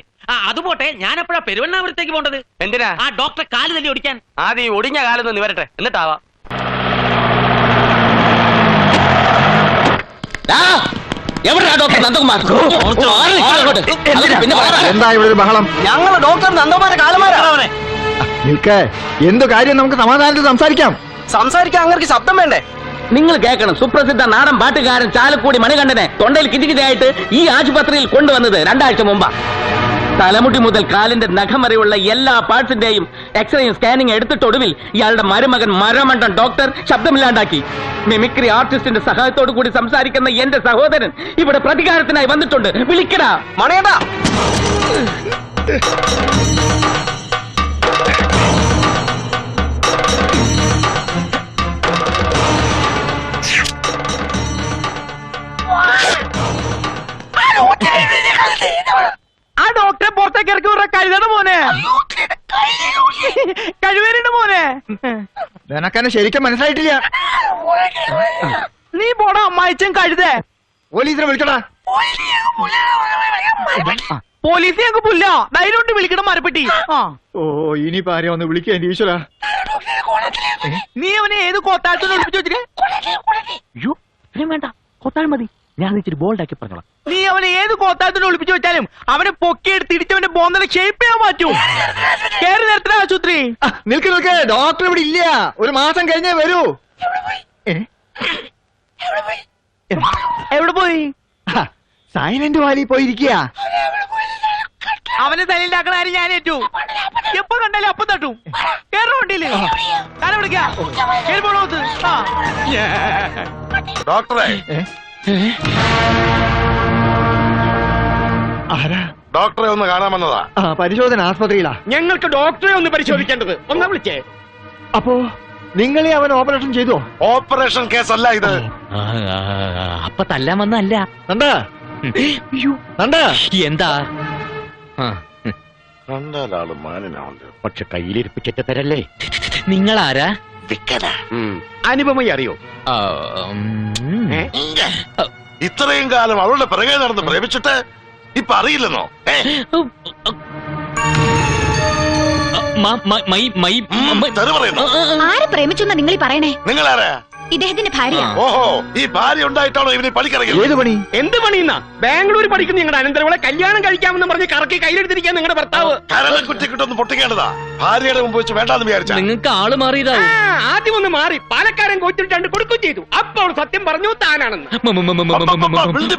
അതുപോട്ടെ, ഞാൻ എപ്പോഴാ പെരുവണ്ണാപുരത്തേക്ക് പോണ്ടത്? എന്തിനാ? ആ ഡോക്ടറെ കാല് തല്ലി ഓടിക്കാൻ. ആദ്യം ഒടിഞ്ഞ കാലൊന്ന് നിവരട്ടെ, എന്നിട്ടാവാം. എന്താ ഇവിടെ ഒരു ബഹളം? ഞങ്ങള് ഡോക്ടർ നന്ദകുമാരെ കാലമാരാണ്. നിൽക്കേ, എന്തു കാര്യം നമുക്ക് സമാധാനത്തിൽ സംസാരിക്കാം. സംസാരിക്കാൻ അങ്ങനെ ശബ്ദം വേണ്ടേ? നിങ്ങൾ കേൾക്കണം, സുപ്രസിദ്ധ നാടൻ പാട്ടുകാരൻ ചാലക്കുടി മണികണ്ഠനെ തൊണ്ടയിൽ കിറ്റിക്കിറ്റായിട്ട് ഈ ആശുപത്രിയിൽ കൊണ്ടുവന്നത് 2 ആഴ്ച മുമ്പാ. തലമുടി മുതൽ കാലിന്റെ നഖം വരെയുള്ള എല്ലാ പാർട്സിന്റെയും എക്സ്റേയും സ്കാനിങ് എടുത്തിട്ടൊടുവിൽ ഇയാളുടെ മരുമകൻ മരമണ്ടൻ ഡോക്ടർ ശബ്ദമില്ലാണ്ടാക്കി. മിമിക്രി ആർട്ടിസ്റ്റിന്റെ സഹായത്തോടു കൂടി സംസാരിക്കുന്ന എന്റെ സഹോദരൻ ഇവിടെ പ്രതികാരത്തിനായി വന്നിട്ടുണ്ട്. വിളിക്കടാ മണിയേട്ടാ. ആ ഡോക്ടറെ പുറത്തേക്ക് ഇറക്കി വിട. കഴുതയുടെ മോനെ, കഴിവേറിയുടെ മോനെ. നിനക്കെന്നെ ശരിക്കും മനസ്സിലായിട്ടില്ല. നീ പോടാ അമ്മായിച്ചും കഴുതേ. പോലീസിനെ വിളിക്കടാ. പോലീസ് ഞങ്ങൾക്ക് പുല്ല. ധൈര്യം കൊണ്ട് വിളിക്കണം മരപ്പെട്ടി. ഓ, ഇനിയിപ്പോ ആരെയാ ഒന്ന് വിളിക്കുക എന്റെ ഈശ്വര. നീ അവനെ ഏത് കോത്താഴത്തിന് ഒളിപ്പിച്ചു വെച്ചിട്ട്? അയ്യോ വേണ്ട, കൊത്താൾ മതി. ഞാൻ ഇച്ചിരി ബോൾഡാക്കി പറഞ്ഞോളാം. നീ അവനെ ഏത് കോത്താഴത്തിന് ഒളിപ്പിച്ചു വെച്ചാലും അവനെ പൊക്കിയെടുത്ത് ഇടിച്ചവന്റെ ബോന്തനെ ഷേപ്പ് ചെയ്യാൻ പറ്റൂ. കേറി നേരത്തെ ആശുപത്രി. നിൽക്ക് നിൽക്ക്, ഡോക്ടർ ഇവിടെ ഇല്ല. 1 മാസം കഴിഞ്ഞേ വരൂ. എവിടെ പോയി? സൈലന്റ് വാലി പോയിരിക്കുക. അവനെ തലയിലാക്കണ ആരും ഞാൻ ഏറ്റു. എപ്പോ കണ്ടാലും അപ്പം തട്ടും. കേറ വണ്ടിയില് കാലം വിളിക്കാം. ഡോക്ടറെ, ആരാ? ഡോക്ടറെ ഒന്ന് കാണാൻ വന്നതാ. പരിശോധന ആസ്പത്രിയിലാ. ഞങ്ങൾക്ക് ഡോക്ടറെ ഒന്ന് പരിശോധിക്കേണ്ടത്. ഒന്നാ വിളിച്ചേ. അപ്പോ നിങ്ങളെ അവൻ ഓപ്പറേഷൻ ചെയ്തോ? ഓപ്പറേഷൻ കേസല്ല ഇത്. അപ്പൊ തല്ലാൻ വന്നല്ല. എന്താ? കണ്ടാലാള് മാനിനാവുണ്ട്. പക്ഷെ കയ്യിലിരിപ്പിച്ചിട്ട് തരല്ലേ. നിങ്ങളാരാ? അനുപമയെ അറിയോ? ഇത്രയും കാലം അവളുടെ പിറകെ നടന്ന് പ്രേമിച്ചിട്ട് ഇപ്പൊ അറിയില്ലെന്നോ? ആരെ പ്രേമിച്ചു നിങ്ങൾ പറയണേ? നിങ്ങളാരാ? ഇദ്ദേഹത്തിന്റെ ഭാര്യ. ഓഹോ, ഈ ഭാര്യ ഉണ്ടായിട്ടാണോ ഇവന് പണിക്കിറങ്ങിയത്? ഏത് പണി? എന്ത് പണിയുന്ന? ബാംഗ്ലൂർ പഠിക്കുന്ന നിങ്ങളുടെ അനന്തരവളെ കല്യാണം കഴിക്കാമെന്ന് പറഞ്ഞ് കറക്കി കയ്യിലെടുത്തിരിക്കാൻ നിങ്ങളുടെ ഭർത്താവ്. കരളെ കുറ്റിക്കിട്ടൊന്ന് പൊട്ടിക്കേണ്ടതാ. ഭാര്യയുടെ മുമ്പ് വെച്ച് വേണ്ടാന്ന് വിചാരിച്ച. നിങ്ങൾക്ക് ആള് മാറിയതാവും. ആദ്യം ഒന്ന് മാറി പാലക്കാരൻ കോച്ചിട്ട് 2 കൊടുക്കും ചെയ്തു. അപ്പോൾ സത്യം പറഞ്ഞു താനാണെന്ന്.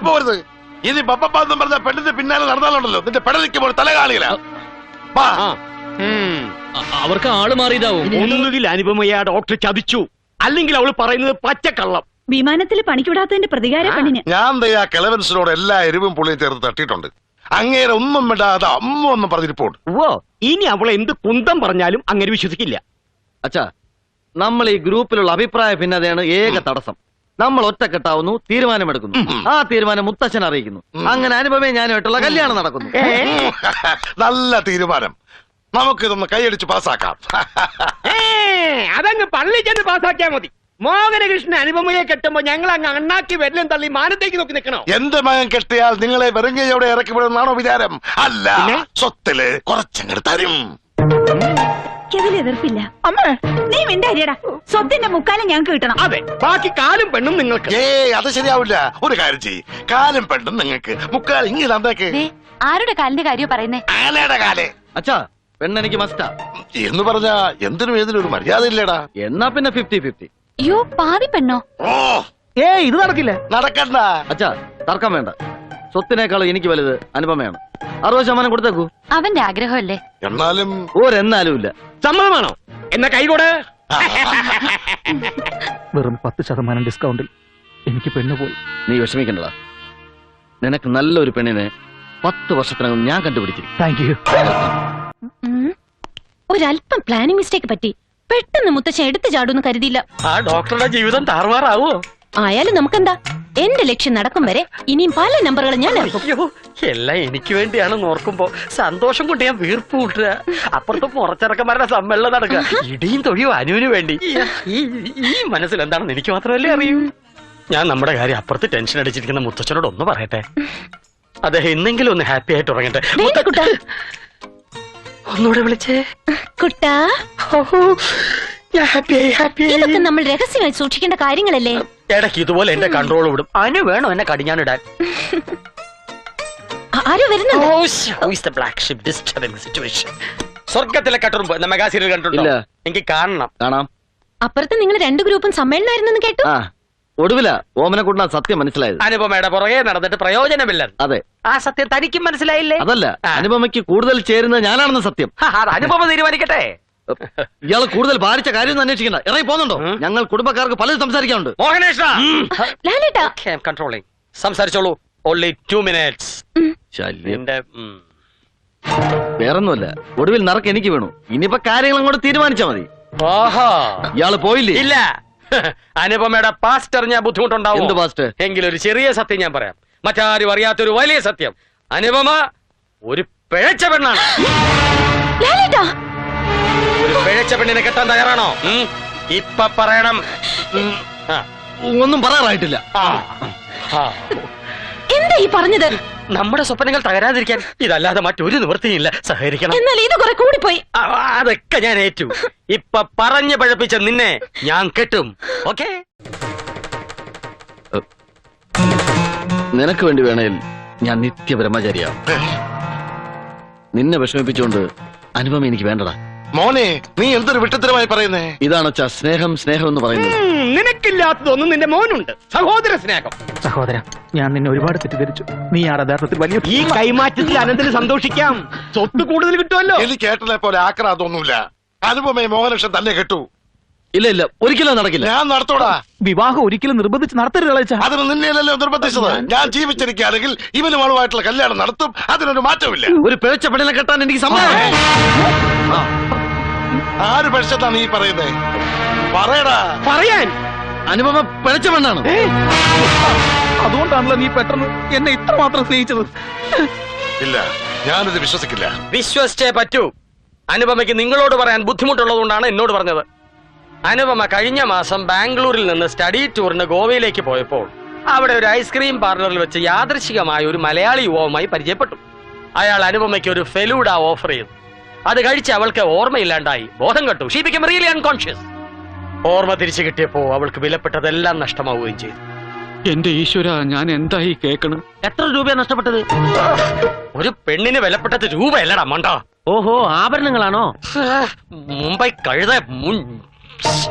പോരുത്. ഇനി ബപ്പപ്പാന്നും പറഞ്ഞ പെണ്ണിന്റെ പിന്നാലെ നടന്നാലുണ്ടല്ലോ നിന്റെ പെടലിക്കുമ്പോൾ തല കാണില്ല. അവർക്ക് ആള് മാറിയതാവും. ഒന്നുകിൽ അനുപമയെ ഡോക്ടർ ചതിച്ചു, അല്ലെങ്കിൽ അവള് പറയുന്നത് പച്ചക്കള്ളം. വിമാനത്തിൽ പണിക്ക് വിടാത്തതിന്റെ പ്രതികാര പെണ്ണിന് ഞാൻ ദയാ കിളവൻസിനോട് എല്ലാ എരിവും പുള്ളിയും ചേർത്ത് തട്ടിയിട്ടുണ്ട്. അങ്ങേരെ ഒന്നും വിടാതെ അമ്മ ഒന്നും പറഞ്ഞിരിപ്പോണ്ട്. ഓ, ഇനി അവളെ എന്ത് കുന്തം പറഞ്ഞാലും അങ്ങനെ വിശ്വസിക്കില്ല. അച്ഛാ, നമ്മൾ ഈ ഗ്രൂപ്പിലുള്ള അഭിപ്രായ ഭിന്നതയാണ് ഏക തടസ്സം. നമ്മൾ ഒറ്റക്കെട്ടാവുന്നു, തീരുമാനമെടുക്കുന്നു. ആ തീരുമാനം മുത്തച്ഛൻ അറിയിക്കുന്നു. അങ്ങനെ അനുപമയെ ഞാനുമായിട്ടുള്ള കല്യാണം നടക്കുന്നു. നല്ല തീരുമാനം. നമുക്കിതൊന്ന് കൈയടിച്ച് പാസ്സാക്കാം. അതങ്ങ് പള്ളി ചെന്ന് പാസ്സാക്കിയാ മതി. മോഹനകൃഷ്ണൻ അനുപമയെ കെട്ടുമ്പോ ഞങ്ങൾ അങ്ങ് അണ്ണാക്കി വെല്ലം തള്ളി മാനത്തേക്ക് നോക്കി നിൽക്കണോ? എന്റെ മകൻ കെട്ടിയാൽ നിങ്ങളെ വെറുങ്കയോടെ ഇറക്കി വിടുന്നാണോ വിചാരം? അല്ല, സ്വത്തില് കുറച്ചങ്ങട് തരും. എതിർപ്പില്ല. നീ മിണ്ടാരിയടാ. സ്വത്തിന്റെ മുക്കാലും ഞങ്ങൾക്ക് കിട്ടണം. അതെ, ബാക്കി കാലും പെണ്ണും നിങ്ങൾക്ക്. അത് ശരിയാവില്ല. ഒരു കാര്യം ചെയ്യ്, കാലും പെണ്ണും നിങ്ങൾക്ക്, മുക്കാൽ ഇങ്ങനെ തന്നേക്ക്. ആരുടെ കാലിന്റെ കാര്യം പറയുന്നേ? ആനയുടെ കാലേ. അച്ഛാ, പെണ്ണെനിക്ക് മസ്റ്റാ എന്ന് പറഞ്ഞാ എന്തിനും ഏതിനും ഒരു മര്യാദ ഇല്ലേടാ. എന്നാ പിന്നെ 50-50. അയ്യോ, പാതി പെണ്ണോ? ഓ, ഇത് നടക്കില്ല. നടക്കണ്ട. അച്ഛാ, തർക്കം വേണ്ട. സ്വത്തിനേക്കാളും എനിക്ക് വലുത് അനുപമയാണ്. 60% കൊടുത്തേക്കൂ. അവന്റെ ആഗ്രഹമല്ലേ. എന്നാലും ഒരെന്നാലും ഇല്ല. സമ്മതമാണോ? എന്നാ കൈകൂടെ. വെറും 10% ഡിസ്കൗണ്ടിൽ എനിക്ക് പെണ്ണ് പോയി. നീ വിഷമിക്കണ്ടടാ. നിനക്ക് നല്ലൊരു പെണ്ണിനെ 10 വർഷത്തിനകം ഞാൻ കണ്ടുപിടിച്ചിരിക്കും. Thank you. ഒരല്പം പ്ലാനിങ് മിസ്റ്റേക്ക് പറ്റി. പെട്ടെന്ന് മുത്തച്ഛൻ എടുത്തു ചാടുന്ന് കരുതിയില്ല. ആ ഡോക്ടറുടെ ജീവിതം താറുമാറാവോ? ആയാലും നമുക്കെന്താ, എന്റെ ലക്ഷ്യം നടക്കും വരെ ഇനിയും പല നമ്പറുകൾ ഞാൻ ഇറക്കും. എല്ലാം എനിക്ക് വേണ്ടിയാണെന്ന് ഓർക്കുമ്പോ സന്തോഷം കൊണ്ട് ഞാൻ വീർപ്പ് കൂട്ടുക. അപ്പുറത്ത് പുറച്ചിറക്കന്മാരുടെ സമ്മേളനം നടക്കുക. ഇടിയും തൊഴിയും അനുവിന് വേണ്ടി. ഈ മനസ്സിൽ എന്താണെന്ന് എനിക്ക് മാത്രമല്ലേ അറിയൂ. ഞാൻ നമ്മുടെ കാര്യം അപ്പുറത്ത് ടെൻഷൻ അടിച്ചിരിക്കുന്ന മുത്തച്ഛനോട് ഒന്ന് പറയട്ടെ. അദ്ദേഹം ഇന്നെങ്കിലും ഒന്ന് ഹാപ്പി ആയിട്ട് ഉറങ്ങട്ടെ. ഒന്നുകൂടെ വിളിച്ചേ കുട്ടാ. ഇതൊക്കെ നമ്മൾ രഹസ്യമായി സൂക്ഷിക്കേണ്ട കാര്യങ്ങളല്ലേ. ഇടയ്ക്ക് ഇതുപോലെ എന്റെ കൺട്രോൾ വിടും. അനു വേണോ എന്നെ കടിഞ്ഞാനിടാൻ? ആരോ വരുന്നുണ്ട്. സ്വർഗത്തിലെ കട്ടുറുമ്പ് എന്ന മെഗാ സീരിയൽ കണ്ടിട്ടുണ്ടോ? ഇല്ല. എനിക്ക് കാണണം. കാണാം. അപ്പുറത്ത് നിങ്ങൾ രണ്ട് ഗ്രൂപ്പും സമ്മേളനമായിരുന്നെന്ന് കേട്ടു. ആ ഒടുവില ഓമനെ കൂട്ടാ സത്യം മനസ്സിലായത്. അനുപമയുടെ പുറകെ നടന്നിട്ട് പ്രയോജനമില്ല. അതെ, ആ സത്യം തനിക്കും മനസ്സിലായില്ലേ? അതല്ല, അനുപമയ്ക്ക് കൂടുതൽ ചേരുന്നത് ഞാനാണെന്ന് സത്യം. അത് അനുപമ തീരുമാനിക്കട്ടെ. ഇയാള് കൂടുതൽ ഭാരിച്ച കാര്യം അന്വേഷിക്കണ്ട, ഇറങ്ങി പോകുന്നുണ്ടോ? ഞങ്ങൾ കുടുംബക്കാർക്ക് പലതും സംസാരിക്കാനുണ്ട്. മോഹനേഷ ലാലേട്ടാ കൺട്രോളിംഗ്. സംസാരിച്ചോളൂ. Only 2 minutes. ശല്യം. വേറൊന്നുമല്ല, ഒടുവിൽ നറക്ക് എനിക്ക് വീണു. ഇനിയിപ്പോ കാര്യങ്ങൾ അങ്ങോട്ട് തീരുമാനിച്ചാ മതി. ആഹാ, ഇയാള് പോയില്ലേ? ഇല്ല. അനുപമയുടെ പാസ്റ്റ് അറിഞ്ഞാൽ ബുദ്ധിമുട്ടുണ്ടാവും. എന്ത് പാസ്റ്റ്? എങ്കിലൊരു ചെറിയ സത്യം ഞാൻ പറയാം. മറ്റാരും അറിയാത്തൊരു വലിയ സത്യം. അനുപമ ഒരു പിഴച്ച പെണ്ണാണ്. ഒരു പിഴച്ച പെണ്ണിനെ കെട്ടാൻ തയ്യാറാണോ? ഇപ്പൊ പറയണം. ഒന്നും പറയാറായിട്ടില്ല. എന്താ ഈ പറഞ്ഞത്? നമ്മുടെ സ്വപ്നങ്ങൾ തകരാതിരിക്കാൻ ഇതല്ലാതെ മറ്റൊരു നിവൃത്തിയില്ല. സഹകരിക്കണം. എന്നാൽ ഇത് കുറെ കൂടിപ്പോയി. അതൊക്കെ ഞാൻ ഏറ്റു. ഇപ്പൊ പറഞ്ഞു പഴപ്പിച്ച നിന്നെ ഞാൻ കെട്ടും. ഓക്കേ? നിനക്ക് വേണ്ടി വേണേൽ ഞാൻ നിത്യബ്രഹ്മചാരിയാവും. നിന്നെ വിഷമിപ്പിച്ചുകൊണ്ട് അനുപമ എനിക്ക് വേണ്ടടാ. മോനെ, നീ എന്തൊരു വിട്ടത്തരമായി പറയുന്നേ? ഇതാണ് സ്നേഹം സ്നേഹം എന്ന് പറയുന്നത്. നിനക്കില്ലാത്തതൊന്നും നിന്റെ മോനുണ്ട്. സഹോദര സ്നേഹം. സഹോദര, ഞാൻ നിന്നെ ഒരുപാട് തെറ്റിദ്ധരിച്ചു. നീ ആ യഥാർത്ഥത്തിൽ വലിയ ഈ കൈമാറ്റത്തിൽ അനന്തന് സന്തോഷിക്കാം. സ്വത്ത് കൂടുതൽ കിട്ടുമല്ലോ. എനിക്ക് ഏട്ടനെ പോലെ ആക്രാതൊന്നുമില്ല. അനുപമയെ മോഹനലക്ഷം തന്നെ കെട്ടു. ഇല്ല ഇല്ല, ഒരിക്കലും നടക്കില്ല. ഞാൻ നടത്തൂടാ. വിവാഹം ഒരിക്കലും നിർബന്ധിച്ച് നടത്തരുത്. അതിന് നിന്നെയല്ലല്ലോ നിർബന്ധിച്ചത്. ഞാൻ ജീവിച്ചിരിക്കുകയാണെങ്കിൽ ഇവനും അവളുമായിട്ടുള്ള കല്യാണം നടത്തും. അതിനൊരു മാറ്റമില്ല. ഒരു പിഴച്ച പെണ്ണിനെ കെട്ടാൻ എനിക്ക് സമ്മതം. ആര് പിഴച്ചതാണ് ഈ പറയുന്നേ? പറയടാ. പറയാൻ അനുപമ പിഴച്ച പെണ്ണാണ്. അതുകൊണ്ടാണല്ലോ നീ പെട്ടെന്ന് എന്നെ ഇത്രമാത്രം സ്നേഹിച്ചത്. ഇല്ല, ഞാനിത് വിശ്വസിക്കില്ല. വിശ്വസിച്ചേ പറ്റൂ. അനുപമയ്ക്ക് നിങ്ങളോട് പറയാൻ ബുദ്ധിമുട്ടുള്ളതുകൊണ്ടാണ് എന്നോട് പറഞ്ഞത്. അനുപമ കഴിഞ്ഞ മാസം ബാംഗ്ലൂരിൽ നിന്ന് സ്റ്റഡി ടൂറിന് ഗോവയിലേക്ക് പോയപ്പോൾ അവിടെ ഒരു ഐസ്ക്രീം പാർലറിൽ വെച്ച് യാദൃശികമായ ഒരു മലയാളി യുവാവുമായി പരിചയപ്പെട്ടു. അയാൾ അനുപമയ്ക്ക് ഒരു ഫെലൂഡ ഓഫർ ചെയ്തു. അത് കഴിച്ച് അവൾക്ക് ഓർമ്മയില്ലാണ്ടായി, ബോധം കെട്ടു. She become really unconscious. ഓർമ്മ തിരിച്ചു കിട്ടിയപ്പോ അവൾക്ക് വിലപ്പെട്ടതെല്ലാം നഷ്ടമാവുകയും ചെയ്തു. എന്റെ ഈശ്വര, ഞാൻ എന്തായി കേൾക്കണം? എത്ര രൂപയാണ് നഷ്ടപ്പെട്ടത്? ഒരു പെണ്ണിന് വിലപ്പെട്ടത് രൂപയല്ലടാ മണ്ട. ഓഹോ, ആഭരണങ്ങളാണോ? മുംബൈ കഴുത.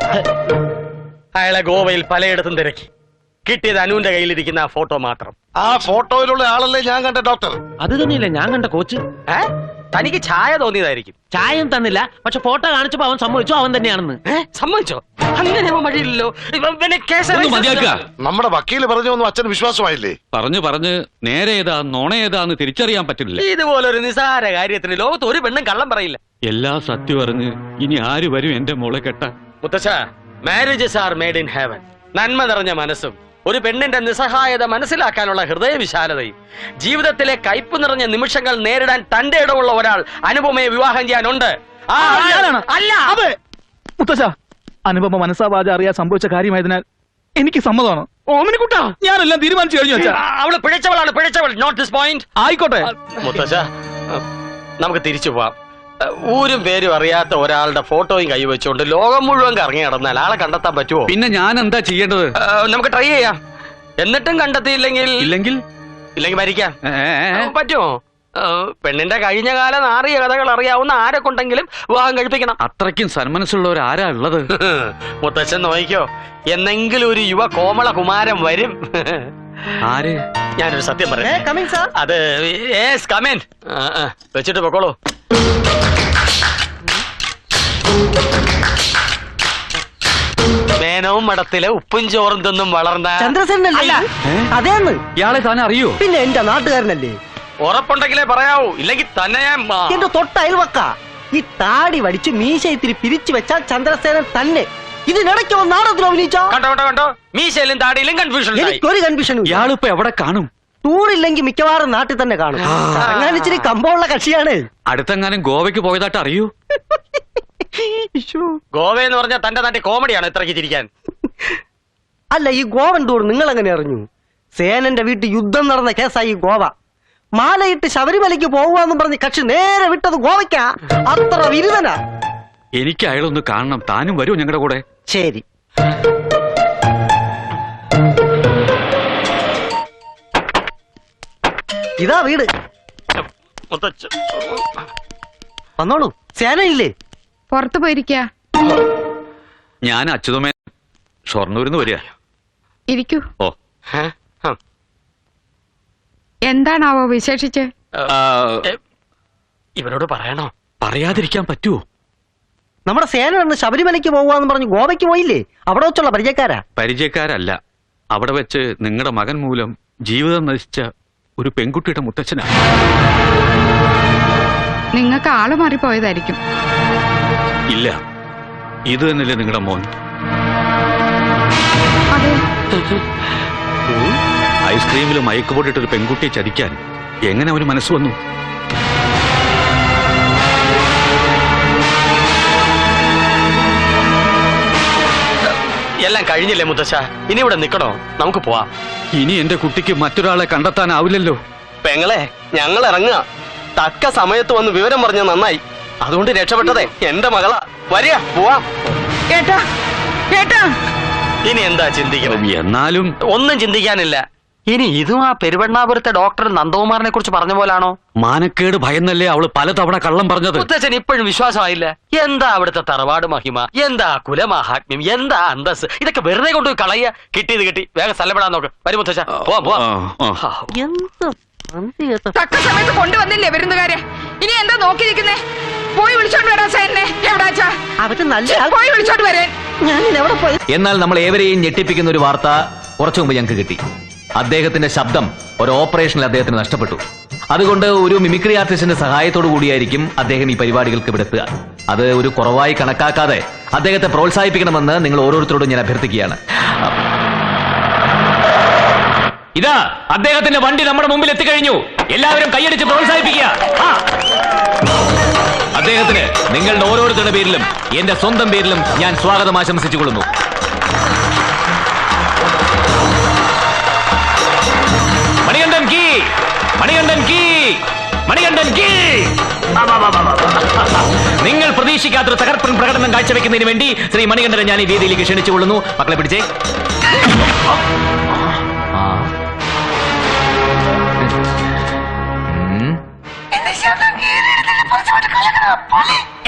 അയാളെ ഗോവയിൽ പലയിടത്തും തിരക്കി. കിട്ടിയത് അനുവിന്റെ കയ്യിലിരിക്കുന്ന ആ ഫോട്ടോ മാത്രം. ആ ഫോട്ടോയിലുള്ള ആളല്ലേ ഞാൻ കണ്ട ഡോക്ടർ? അത് തന്നെയല്ലേ ഞാൻ കണ്ട കോച്ച്. തനിക്ക് ഛായ തോന്നിയതായിരിക്കും. ചായം തന്നില്ല, പക്ഷെ ഫോട്ടോ കാണിച്ചപ്പോ അവൻ സമ്മതിച്ചു അവൻ തന്നെയാണെന്ന്. സമ്മതിച്ചോ? അങ്ങനെ വഴിയില്ലല്ലോ. നമ്മുടെ വക്കീല് പറഞ്ഞൊന്നും അച്ഛന് വിശ്വാസമായില്ലേ? പറഞ്ഞ് നേരെ ഏതാ നോണ ഏതാന്ന് തിരിച്ചറിയാൻ പറ്റില്ല. ഇതുപോലൊരു നിസാര കാര്യത്തിന് ലോകത്ത് ഒരു പെണ്ണും കള്ളം പറയില്ല. എല്ലാ സത്യം അറിഞ്ഞ് ഇനി ആര് വരും എന്റെ മോളെ കെട്ടാൻ? മുത്തച്ഛ, marriages are made in heaven. നന്മ നിറഞ്ഞ മനസ്സും ഒരു പെണ്ണിന്റെ നിസ്സഹായത മനസ്സിലാക്കാനുള്ള ഹൃദയവിശാലതയും ജീവിതത്തിലെ കയ്പ് നിറഞ്ഞ നിമിഷങ്ങൾ നേരിടാൻ തന്റെ ഇടമുള്ള ഒരാൾ അനുപമയെ വിവാഹം ചെയ്യാനുണ്ട്. അല്ല അതെ മുത്തശ്ശ, അനുപമ മനസ്സാവാച അറിയാൻ സംഭവിച്ച കാര്യമായതിനാൽ എനിക്ക് സമ്മതമാണ്. ഓമനക്കുട്ടാ, ഞാനെല്ലാം തീരുമാനിച്ചു കഴിഞ്ഞു വെച്ചാ. അവള് പിഴച്ചവൾ. Not this point. ആയിക്കോട്ടെ മുത്തശ്ശ, നമുക്ക് തിരിച്ചു പോവാം. ഊരും പേരും അറിയാത്ത ഒരാളുടെ ഫോട്ടോയും കൈവച്ചുകൊണ്ട് ലോകം മുഴുവൻ കറങ്ങി നടന്നാൽ ആളെ കണ്ടെത്താൻ പറ്റുമോ? പിന്നെ ഞാൻ എന്താ ചെയ്യേണ്ടത്? നമുക്ക് ട്രൈ ചെയ്യാം. എന്നിട്ടും കണ്ടെത്തിയില്ലെങ്കിൽ ഇല്ലെങ്കിൽ മരിക്കാം. പറ്റുമോ? പെണ്ണിന്റെ കഴിഞ്ഞ കാല നാറിയ കഥകൾ അറിയാവുന്ന ആരെ കൊണ്ടെങ്കിലും വിവാഹം കഴിപ്പിക്കണം. അത്രയ്ക്കും സന്മനസ്സുള്ളവർ ആരാ ഉള്ളത്? മുത്തച്ഛൻ നോക്കിക്കോ, എന്നെങ്കിലും ഒരു യുവ കോമള കുമാരൻ വരും. ആര്? ഞാനൊരു സത്യം പറയാം. അത് വെച്ചിട്ട് പൊക്കോളൂ. മേനവും മഠത്തിലെ ഉപ്പും ചോറും തിന്നും വളർന്ന ചന്ദ്രസേനല്ലേ? അതേന്ന്. ഇയാളെ താൻ അറിയോ? പിന്നെ എന്റെ നാട്ടുകാരനല്ലേ. ഉറപ്പുണ്ടെങ്കിലേ പറയാവൂ, ഇല്ലെങ്കിൽ തന്നെ എന്റെ തൊട്ട അയൽവക്ക. ഈ താടി വടിച്ച് മീശ ഇത്തിരി പിരിച്ചു വെച്ചാൽ ചന്ദ്രസേനൻ തന്നെ. ഇതിനിടയ്ക്ക് നാടകത്തിൽ അഭിനയിച്ചോ? കണ്ടോ മീശയിലും താടിയിലും കൺഫ്യൂഷൻ. എനിക്കൊരു കൺഫ്യൂഷനും. ഇയാളിപ്പോ എവിടെ കാണും? ടൂറില്ലെങ്കിൽ മിക്കവാറും നാട്ടിൽ തന്നെ കാണും. അങ്ങനെ ഇച്ചിരി കമ്പമുള്ള കക്ഷിയാണ്. അടുത്തെങ്ങാനും ഗോവയ്ക്ക് പോയതായിട്ട് അറിയൂ? ഗോവ എന്ന് പറഞ്ഞാൽ തന്റെ നാട്ടിൽ കോമഡിയാണ് ഇത്രയ്ക്ക് ചിരിക്കാൻ. അല്ല, ഈ ഗോവൻ ടൂർ നിങ്ങൾ എങ്ങനെ അറിഞ്ഞു? സേനന്റെ വീട്ടിൽ യുദ്ധം നടന്ന കേസായി ഗോവ. മാലയിട്ട് ശബരിമലയ്ക്ക് പോകുവാന്നും പറഞ്ഞ് കക്ഷി നേരെ വിട്ടത് ഗോവയ്ക്കാ. അത്ര വിരുദനാ. എനിക്ക് അയാളൊന്ന് കാണണം. താനും വരുമോ ഞങ്ങളുടെ കൂടെ? ശരി. ഇതാ വീട്. വന്നോളൂ. സേന ഇല്ലേ? പുറത്തു പോയിരിക്ക. ഞാൻ അച്യുതമേ ഷൊർണൂരിന്ന് വരിക. ഇരിക്കൂ. ഓ എന്താണാവോ വിശേഷിച്ച്? ഇവരോട് പറയണോ? പറയാതിരിക്കാൻ പറ്റുമോ? നമ്മുടെ സേന വന്ന് ശബരിമലയ്ക്ക് പോവാന്ന് പറഞ്ഞ് ഗോവയ്ക്ക് പോയില്ലേ? അവിടെ വെച്ചുള്ള പരിചയക്കാരാ? പരിചയക്കാരല്ല, അവിടെ വെച്ച് നിങ്ങളുടെ മകൻ മൂലം ജീവിതം നശിച്ച ഒരു പെൺകുട്ടിയുടെ മുത്തച്ഛനാണ്. നിങ്ങൾക്ക് ആള് മാറിപ്പോയതായിരിക്കും. ഇല്ല, ഇത് തന്നെയല്ലേ നിങ്ങളുടെ മോൻ? അതെ. ഐസ്ക്രീമിൽ മയക്കുപൊടിയിട്ടൊരു പെൺകുട്ടിയെ ചതിക്കാൻ എങ്ങനെ അവന് മനസ്സ് വന്നു? എല്ലാം കഴിഞ്ഞില്ലേ മുത്തശ്ശ? ഇനി ഇവിടെ നിക്കണോ? നമുക്ക് പോവാം. ഇനി എന്റെ കുട്ടിക്ക് മറ്റൊരാളെ കണ്ടെത്താനാവില്ലല്ലോ. പെങ്ങളെ, ഞങ്ങൾ ഇറങ്ങുക. തക്ക സമയത്ത് വന്ന് വിവരം പറഞ്ഞ നന്നായി. അതുകൊണ്ട് രക്ഷപ്പെട്ടതേ എന്റെ മകളാ. വരിക, പോവാം. ഏട്ടാ, ഏട്ടാ, ഇനി എന്താ ചിന്തിക്കണം? എന്നാലും ഒന്നും ചിന്തിക്കാനില്ല. ഇനി ഇതും ആ പെരുവണ്ണാപുരത്തെ ഡോക്ടർ നന്ദകുമാറിനെ കുറിച്ച് പറഞ്ഞ പോലാണോ? മാനക്കേട് ഭയന്നല്ലേ അവള് പലതവണ കള്ളം പറഞ്ഞത്. മുത്തച്ഛൻ ഇപ്പോഴും വിശ്വാസമായില്ല. എന്താ അവിടുത്തെ തറവാട് മഹിമ, എന്താ കുലമാഹാത്മ്യം, എന്താ അന്തസ്, ഇതൊക്കെ വെറുതെ കൊണ്ടുപോയി കളയുക. കിട്ടിയത് കിട്ടി, വേഗം സ്ഥലപ്പെടാൻ നോക്ക്. വരും മുത്തച്ഛ, പോവാം. തക്ക സമയത്ത് കൊണ്ടുവന്നില്ലേ വിരുന്നുകാരെ? ഇനി എന്താ നോക്കിയിരിക്കുന്നേ? പോയി വിളിച്ചോണ്ട് വരാ സേനെ. എവിടാച്ചാ? പോയി വിളിച്ചോണ്ട് വരാൻ. എന്നാൽ നമ്മൾ ഏവരെയും ഞെട്ടിപ്പിക്കുന്ന ഒരു വാർത്ത കുറച്ചു മുമ്പ് ഞങ്ങൾക്ക് കിട്ടി. അദ്ദേഹത്തിന്റെ ശബ്ദം ഒരു ഓപ്പറേഷനിൽ അദ്ദേഹത്തിന് നഷ്ടപ്പെട്ടു. അതുകൊണ്ട് ഒരു മിമിക്രി ആർട്ടിസ്റ്റിന്റെ സഹായത്തോടു കൂടിയായിരിക്കും അദ്ദേഹം ഈ പരിപാടികൾക്ക് വിടുത്തുക. അത് ഒരു കുറവായി കണക്കാക്കാതെ അദ്ദേഹത്തെ പ്രോത്സാഹിപ്പിക്കണമെന്ന് നിങ്ങൾ ഓരോരുത്തരോടും ഞാൻ അഭ്യർത്ഥിക്കുകയാണ്. ഇതാ അദ്ദേഹത്തിന്റെ വണ്ടി നമ്മുടെ മുമ്പിൽ എത്തിക്കഴിഞ്ഞു. എല്ലാവരും കൈയടിച്ച് പ്രോത്സാഹിപ്പിക്കുക. അദ്ദേഹത്തിന് നിങ്ങളുടെ ഓരോരുത്തരുടെ പേരിലും എന്റെ സ്വന്തം പേരിലും ഞാൻ സ്വാഗതം ആശംസിച്ചുകൊള്ളുന്നു. മണികണ്ഠൻ കീ, മണികണ്ഠൻ കീ, മണികണ്ഠൻ കീ. നിങ്ങൾ പ്രതീക്ഷിക്കാത്തൊരു തകർപ്പൻ പ്രകടനം കാഴ്ചവെക്കുന്നതിന് വേണ്ടി ശ്രീ മണികണ്ഠനെ ഞാൻ ഈ വേദിയിലേക്ക് ക്ഷണിച്ചുകൊള്ളുന്നു. മക്കളെ പിടിച്ചേ.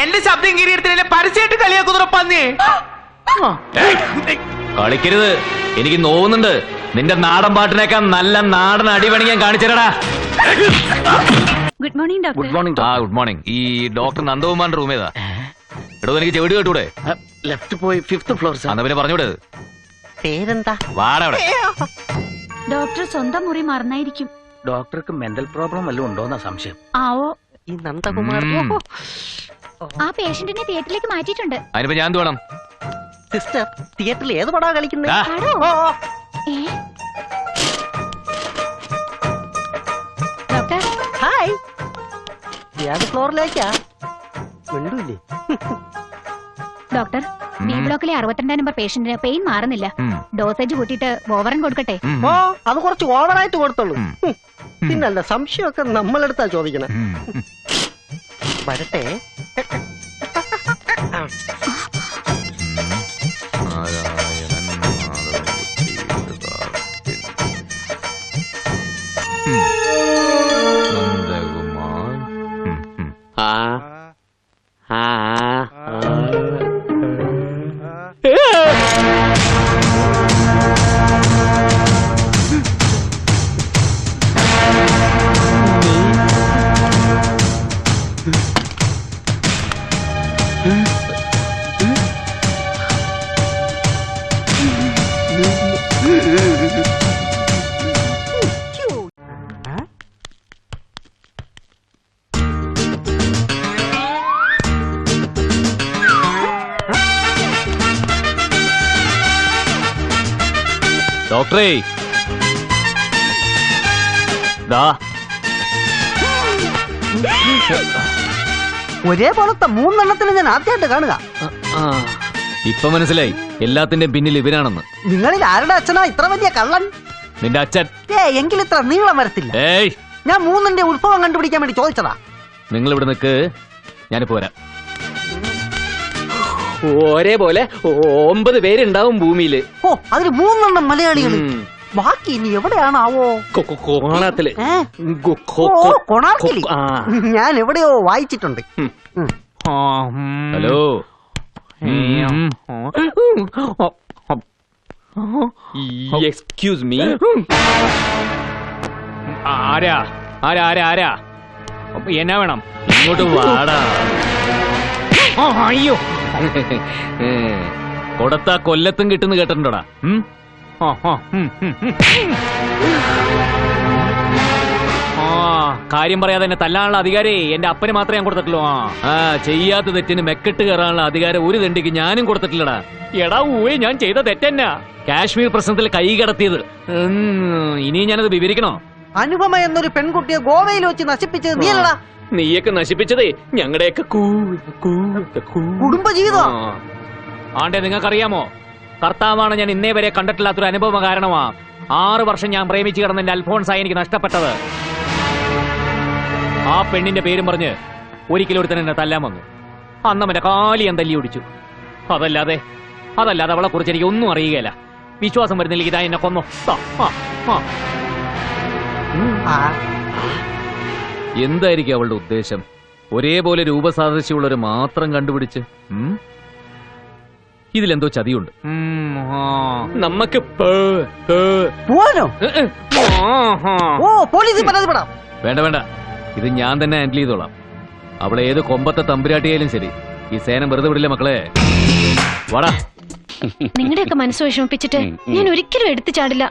എന്റെ ശബ്ദം കീറിയെടുത്തില്ല, പരസ്യമായിട്ട് കളിയാക്കുന്ന പന്നി. കളിക്കരുത്, എനിക്ക് നോവുന്നുണ്ട്. നിന്റെ നാടൻ പാട്ടിനേക്കാൾ നല്ല നാടൻ അടിപണി ഞാൻ കാണിച്ചേരടാ. Good morning doctor. Good morning. ആ ഗുഡ് മോർണിംഗ്. ഈ ഡോക്ടർ നന്ദകുമാറിന്റെ റൂം ഏതാ? എടോ എനിക്ക് ചെവിട് കേട്ടൂടെ? ലെഫ്റ്റ് പോയി 5th ഫ്ലോർ. അന്ന് പിന്നെ പറഞ്ഞൂടെ? പേരെന്താ? വാടവിടെ. ഡോക്ടർ സ്വന്തം മുറി മറന്നായിരിക്കും. ഡോക്ടർക്ക് മെന്റൽ പ്രോബ്ലം വല്ലതും ഉണ്ടോന്നാ സംശയം. ആവോ. ഈ നന്ദകുമാർ ആ പേഷ്യന്റിനെ തിയേറ്ററിലേക്ക് മാറ്റിയിട്ടുണ്ട്. അതിനിപ്പോ ഞാൻ എന്ത് വേണം? സിസ്റ്റർ, തിയേറ്ററിൽ ഏത് പടാ കളിക്കുന്നത്? Doctor, hi. ഏത് ഫ്ലോറിലേക്കാ? മിണ്ടൂല്ലേ? ഡോക്ടർ, ബി ബ്ലോക്കിലെ 62 നമ്പർ പേഷ്യന്റിന് പെയിൻ മാറുന്നില്ല. ഡോസേജ് കൂട്ടിയിട്ട് ഓവറൻ കൊടുക്കട്ടെ? ഓ, അത് കുറച്ച് ഓവറായിട്ട് കൊടുത്തോളൂ. പിന്നല്ല, സംശയമൊക്കെ നമ്മളെടുത്താ ചോദിക്കണേ. വരട്ടെ. ഡോക്ടറേ, ഒരേപോലത്തെ 3 എണ്ണത്തിന് ഞാൻ ആദ്യമായിട്ട് കാണുക. ഇപ്പൊ മനസ്സിലായി എല്ലാത്തിന്റെയും പിന്നിൽ ഇവനാണെന്ന്. നിങ്ങളിൽ ആരുടെ അച്ഛനാ ഇത്ര വലിയ കള്ളൻ? നിന്റെ അച്ഛൻ. എങ്കിൽ ഇത്ര നീളം വരത്തില്ല. ഏയ്, ഞാൻ 3ന്റെ ഉത്ഭവം കണ്ടുപിടിക്കാൻ വേണ്ടി ചോദിച്ചതാ. നിങ്ങൾ ഇവിടെ നിൽക്ക്, ഞാനിപ്പോ വരാം. ഒരേപോലെ 9 പേരുണ്ടാവും ഭൂമിയില്. ഓ, അതിന് 3 എണ്ണം മലയാളികൾ. ബാക്കി ഇനി എവിടെയാണാവോ? കോണാത്തില്. കൊണാർക്കില്. ഞാൻ എവിടെയോ വായിച്ചിട്ടുണ്ട്. Hello excuse me. ആരാ ആരാ ആരാ ആരാ എന്നാ വേണം? ഇങ്ങോട്ട് വാടാ. അയ്യോ, കൊടുത്താ കൊല്ലത്തും കിട്ടുന്ന കേട്ടിട്ടുണ്ടോടാ? കാര്യം പറയാതെ എന്നെ തല്ലാനുള്ള അധികാരേ എന്റെ അപ്പന് മാത്രമേ ഞാൻ കൊടുത്തിട്ടുള്ളൂ. ചെയ്യാത്ത തെറ്റിന് മെക്കെട്ട് കയറാനുള്ള അധികാരം ഒരു തെണ്ടിക്ക് ഞാനും കൊടുത്തിട്ടില്ലടാ. എടാ ഊവേ, ഞാൻ ചെയ്ത തെറ്റെന്നാ? കാശ്മീർ പ്രശ്നത്തിൽ കൈ കടത്തിയത്. ഇനി ഞാനത് വിവരിക്കണോ? അനുപമ എന്നൊരു പെൺകുട്ടിയെ ഗോവയിൽ വെച്ച് നശിപ്പിച്ചത് നീയല്ലടാ. നീയൊക്കെ നശിപ്പിച്ചതേ ഞങ്ങളുടെയൊക്കെ കുടുംബജീവിതം. ആണ്ടെ, നിങ്ങൾക്കറിയാമോ, കർത്താവാണ് ഞാൻ ഇന്നേ വരെ കണ്ടിട്ടില്ലാത്തൊരു അനുഭവം കാരണമാ 6 വർഷം ഞാൻ പ്രേമിച്ചു കിടന്ന എന്റെ അൽഫോൺസായി എനിക്ക് നഷ്ടപ്പെട്ടത്. ആ പെണ്ണിന്റെ പേരും പറഞ്ഞ് ഒരിക്കലും ഒരുത്തൻ എന്നെ തല്ലാൻ വന്നു. അന്ന് അവന്റെ കാലി ഞാൻ തല്ലി ഓടിച്ചു. അതല്ലാതെ അവളെ കുറിച്ച് എനിക്ക് ഒന്നും അറിയുകയില്ല. വിശ്വാസം വരുന്നില്ലെങ്കിൽ ഇതാ എന്നെ കൊന്നു. എന്തായിരിക്കും അവളുടെ ഉദ്ദേശം? ഒരേപോലെ രൂപസാദൃശ്യമുള്ളവര് മാത്രം കണ്ടുപിടിച്ച് ഇതിലെന്തോ ചതിയുണ്ട്. നമുക്ക് പോവാനോ? ഓ, പോലീസിൽ പരാതിപ്പെടാം. വേണ്ട വേണ്ട, ഇത് ഞാൻ തന്നെ ഹാൻഡിൽ ചെയ്തോളാം. അവളെ ഏത് കൊമ്പത്തെ തമ്പുരാട്ടിയായാലും ശരി, ഈ സേന വെറുതെ വിടില്ല മക്കളെ. വാടാ. നിങ്ങളുടെയൊക്കെ മനസ്സ് വിഷമിപ്പിച്ചിട്ട് ഞാൻ ഒരിക്കലും എടുത്തു ചാടില്ല.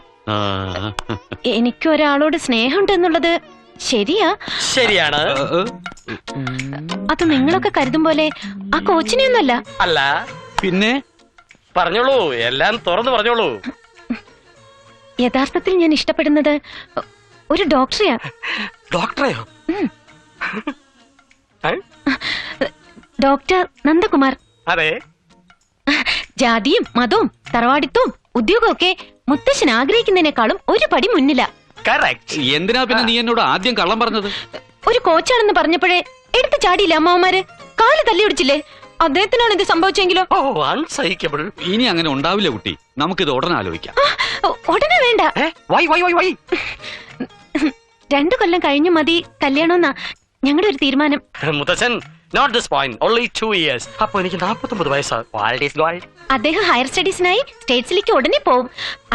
എനിക്ക് ഒരാളോട് സ്നേഹമുണ്ട് എന്നുള്ളത് ശരിയാണ്. അത് നിങ്ങളൊക്കെ കരുതും പോലെ ആ കോച്ചിനെയൊന്നുമല്ല. അല്ല പിന്നെ പറഞ്ഞോളൂ, എല്ലാം തുറന്നു പറഞ്ഞോളൂ. യഥാർത്ഥത്തിൽ ഞാൻ ഇഷ്ടപ്പെടുന്നത് ഒരു ഡോക്ടറെയാ. ഡോക്ടറെയോ? ഡോക്ടർ നന്ദകുമാർ. അതെ. ജാതിയും മതവും തറവാടിത്തവും ഉദ്യോഗവും ഒക്കെ മുത്തശ്ശൻ ആഗ്രഹിക്കുന്നതിനേക്കാളും ഒരു പടി മുന്നില. എന്തിനാ പിന്നെ നീ എന്നോട് ആദ്യം കള്ളം പറഞ്ഞത്? ഒരു കോച്ചാണെന്ന് പറഞ്ഞപ്പോഴേ എടുത്തു ചാടിയില്ല അമ്മാവന്മാര്. കാല് തല്ലിയൊടിച്ചില്ലേ? അദ്ദേഹത്തിനാണ് ഇത് സംഭവിച്ചെങ്കിലോ? ഇനി അങ്ങനെ ഉണ്ടാവില്ല കുട്ടി. നമുക്കിത് ഉടനെ ആലോചിക്കാം. ഉടനെ വേണ്ട. 2 കൊല്ലം കഴിഞ്ഞു മതി കല്യാണമെന്നാ ഞങ്ങളുടെ ഒരു തീരുമാനം. മുത്തച്ഛൻ, not this point, only 2 years. അപ്പൊ എനിക്ക് 49 വയസ്സാണ്. അദ്ദേഹം ഹയർ സ്റ്റഡീസിനായി സ്റ്റേറ്റ്സിലേക്ക് ഉടനെ പോവും.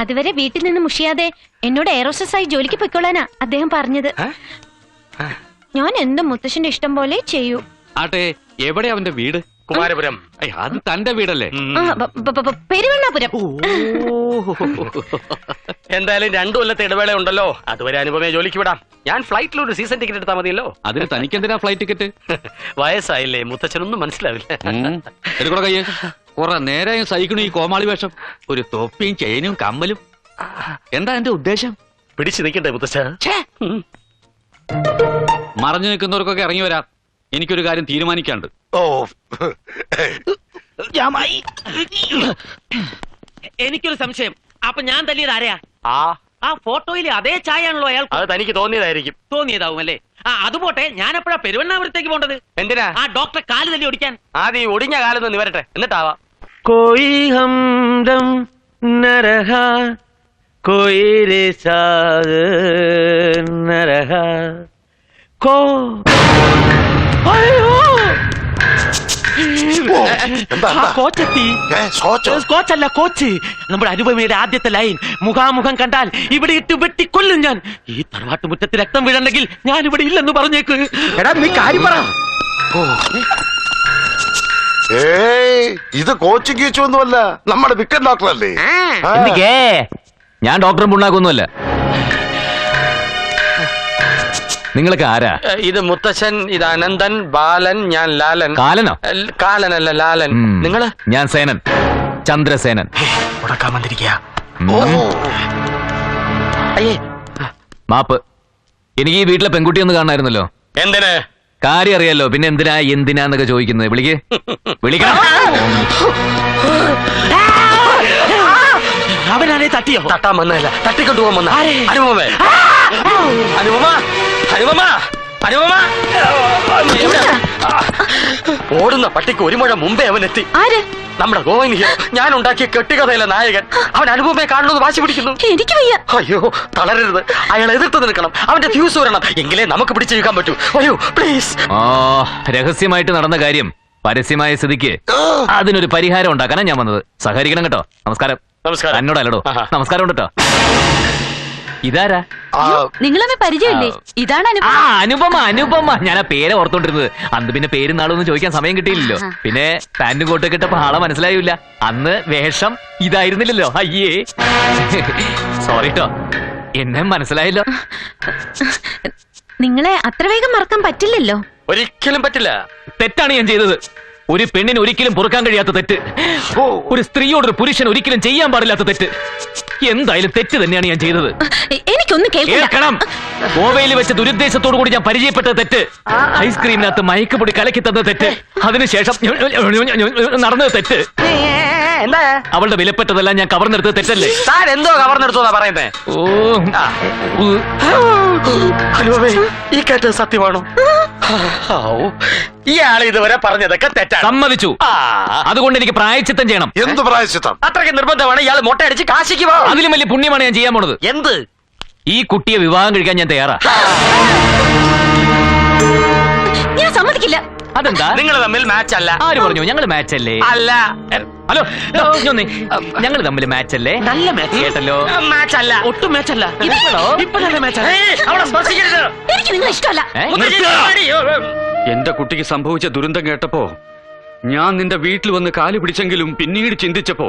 അതുവരെ വീട്ടിൽ നിന്ന് മുഷിയാതെ എന്നോട് എയറോസ്റ്റസായി ജോലിക്ക് പൊയ്ക്കൊള്ളാനാ അദ്ദേഹം പറഞ്ഞത്. ഞാൻ എന്തും മുത്തശ്ശന്റെ ഇഷ്ടം പോലെ ചെയ്യൂ. ആട്ടെ, എവിടെ അവന്റെ വീട്? കുമാരപുരം. അത് തന്റെ വീടല്ലേ? പെരുവണ്ണാപുരം. എന്തായാലും 2 കൊല്ലത്തെ ഇടവേള ഉണ്ടല്ലോ, അതുവരെ അനുപമയെ ജോലിക്ക് വിടാം. ഞാൻ ഫ്ലൈറ്റിൽ ഒരു സീസൺ ടിക്കറ്റ് എടുത്താൽ മതിയല്ലോ. അതിന് തനിക്ക് എന്തിനാ ഫ്ലൈറ്റ് ടിക്കറ്റ്? വയസ്സായില്ലേ, മുത്തച്ഛനൊന്നും മനസ്സിലാവില്ല. എടുക്കണോ കയ്യെ? കുറെ നേരം സഹിക്കണു ഈ കോമാളി വേഷം. ഒരു തൊപ്പിയും ചെയിനും കമ്മലും. എന്താ എന്റെ ഉദ്ദേശം? പിടിച്ചു നിൽക്കണ്ടേ മുത്തച്ഛ? മറഞ്ഞു നിൽക്കുന്നവർക്കൊക്കെ ഇറങ്ങി വരാം. എനിക്കൊരു കാര്യം തീരുമാനിക്കാണ്ട്. എനിക്കൊരു സംശയം. അപ്പൊ ഞാൻ തല്ലിയത് ആരെയാ? ആ ഫോട്ടോയിലെ അതേ ചായയാണല്ലോ അയാൾ. അത് തനിക്ക് തോന്നിയതായിരിക്കും. തോന്നിയതാവും അല്ലേ? അത് പോട്ടെ, ഞാൻ എപ്പോഴാ പെരുവണ്ണാപുരത്തേക്ക് പോണ്ടത്? എന്തിനാ? ആ ഡോക്ടറെ കാല് തല്ലി ഓടിക്കാൻ. ആദ്യം ഒടിഞ്ഞ കാലൊന്ന് നിവരട്ടെ, എന്നിട്ടാവാം. कोई हमदम न रहा, कोई रिसाद न रहा, को കോച്ചല്ല, കോച്ച്. നമ്മുടെ അനുപമയുടെ ആദ്യത്തെ ലൈൻ, മുഖാമുഖം കണ്ടാൽ ഇവിടെ ഇട്ട് വെട്ടിക്കൊല്ലും ഞാൻ. ഈ തറവാട്ട് മുറ്റത്ത് രക്തം വീഴണ്ടെങ്കിൽ ഞാൻ ഇവിടെ ഇല്ലെന്ന് പറഞ്ഞേക്ക്. എടാ, നീ കാര്യം പറ. ഇത് കോച്ചിങ് കീച്ചൊന്നുമല്ല, നമ്മുടെ വിക്കൻ ഡോക്ടറല്ലേ? ഞാൻ ഡോക്ടറും പുണ്ണാക്കൊന്നുമല്ല. നിങ്ങളൊക്കെ ആരാ? ഇത് മുത്തച്ഛൻ, ഇത് അനന്തൻ, ബാലൻ, ഞാൻ ലാലൻ. കാലനോ? കാലനല്ല, ലാലൻ. നിങ്ങള്? ഞാൻ സേനൻ, ചന്ദ്രസേനൻ. മാപ്പ്. എനിക്ക് ഈ വീട്ടിലെ പെൺകുട്ടി ഒന്ന് കാണായിരുന്നല്ലോ. എന്തിന്? കാര്യം അറിയാലോ, പിന്നെ എന്തിനാന്നൊക്കെ ചോദിക്കുന്നത്. വിളിക്കണം. അവനാണെ തട്ടിയോ? തട്ടാൻ വന്നതല്ല, തട്ടിക്കൊണ്ടുപോകാൻ വന്ന. അനുപമേ, അനുപമ, അനുപമ, അനുപമ. ഓടുന്ന പട്ടിക്ക് 1 മുഴ മുമ്പേ അവൻ എത്തി. നമ്മുടെ ഗോവൻ ഹീറോ, ഞാൻ ഉണ്ടാക്കിയ കെട്ടുകഥയിലെ നായകൻ. അവൻ അനുപമയെ കാണണമെന്ന് വാശി പിടിക്കുന്നു. എനിക്ക് വയ്യ. അയ്യോ, തളരരുത്. അയാൾ എതിർത്ത് നിൽക്കണം. അവന്റെ ഫ്യൂസ് വരണം, എങ്കിലേ നമുക്ക് പിടിച്ചു നിൽക്കാൻ പറ്റൂ. അയ്യോ പ്ലീസ്. രഹസ്യമായിട്ട് നടന്ന കാര്യം പരസ്യമായ സ്ഥിതിക്ക് അതിനൊരു പരിഹാരം ഉണ്ടാക്കാനാണ് ഞാൻ വന്നത്. സഹകരിക്കണം കേട്ടോ. നമസ്കാരം. നമസ്കാരം. എന്നോടല്ലോ. നമസ്കാരം കേട്ടോ. ഇതാരാ? നിങ്ങളമ്മ പരിചയമില്ലേ? ഇതാണ് അനുപമ. അനുപമ. ഞാൻ ആ പേരെ ഓർത്തോണ്ടിരുന്നത്. അന്ന് പിന്നെ പേരും നാളൊന്നും ചോദിക്കാൻ സമയം കിട്ടിയില്ലല്ലോ. പിന്നെ പാന്റും കോട്ടൊക്കെ ഇട്ടപ്പോ ആളെ മനസ്സിലായില്ല. അന്ന് വേഷം ഇതായിരുന്നില്ലല്ലോ. അയ്യേ, സോറി കേട്ടോ. എന്നെ മനസ്സിലായല്ലോ. നിങ്ങളെ അത്ര വേഗം മറക്കാൻ പറ്റില്ലല്ലോ. ഒരിക്കലും പറ്റില്ല. തെറ്റാണ് ഞാൻ ചെയ്തത്. ഒരു പെണ്ണിന് ഒരിക്കലും പൊറുക്കാൻ കഴിയാത്ത തെറ്റ്. ഒരു സ്ത്രീയോടൊരു പുരുഷൻ ഒരിക്കലും ചെയ്യാൻ പാടില്ലാത്ത തെറ്റ്. എന്തായാലും തെറ്റ് തന്നെയാണ് ഞാൻ ചെയ്തത്. എനിക്കൊന്ന് കേൾക്കണം. ഗോവയിൽ വെച്ച് ദുരുദ്ദേശത്തോടു കൂടി ഞാൻ പരിചയപ്പെട്ട തെറ്റ്. ഐസ്ക്രീമിനകത്ത് മയക്കുപൊടി കലക്കി തന്ന തെറ്റ്. അതിനുശേഷം നടന്നത് തെറ്റ്. അവളുടെ വിലപ്പെട്ടതെല്ലാം ഞാൻ കവർന്നെടുത്തത് തെറ്റല്ലേ? താൻ എന്തോ കവർന്നെടുത്തോന്നാ പറയുന്നേ? ഈ കേട്ടത് സത്യമാണോ? ഇയാൾ ഇതുവരെ പറഞ്ഞതൊക്കെ തെറ്റാണ്. സമ്മതിച്ചു. അതുകൊണ്ട് എനിക്ക് പ്രായച്ചിത്തം ചെയ്യണം. എന്ത് പ്രായച്ചിത്തം? അത്രയ്ക്ക് നിർബന്ധമാണ്. ഇയാൾ മൊട്ടയടിച്ച് കാശിക്ക് പോകാം. അതിലും വലിയ പുണ്യമാണ് ഞാൻ ചെയ്യാൻ പോണത്. എന്ത്? ഈ കുട്ടിയെ വിവാഹം കഴിക്കാൻ ഞാൻ തയ്യാറാ. ഞാൻ സമ്മതിക്കില്ല. അതെന്താ? നിങ്ങൾ തമ്മിൽ മാച്ച് അല്ല. ആര് പറഞ്ഞു? ഞങ്ങൾ മാച്ച് അല്ലേ? അല്ല. ഹലോ, ഞങ്ങൾ തമ്മിൽ മാച്ച് അല്ലേ? നല്ല മാച്ച് കേട്ടല്ലോ. മാച്ച് അല്ല. ഒട്ടും മാച്ച് അല്ല. ഇപ്പൊ നല്ല മാച്ച് അല്ല. എനിക്ക് നിങ്ങൾ ഇഷ്ടമല്ല. എന്റെ കുട്ടിക്ക് സംഭവിച്ച ദുരന്തം കേട്ടപ്പോ ഞാൻ നിന്റെ വീട്ടിൽ വന്ന് കാല് പിടിച്ചെങ്കിലും പിന്നീട് ചിന്തിച്ചപ്പോ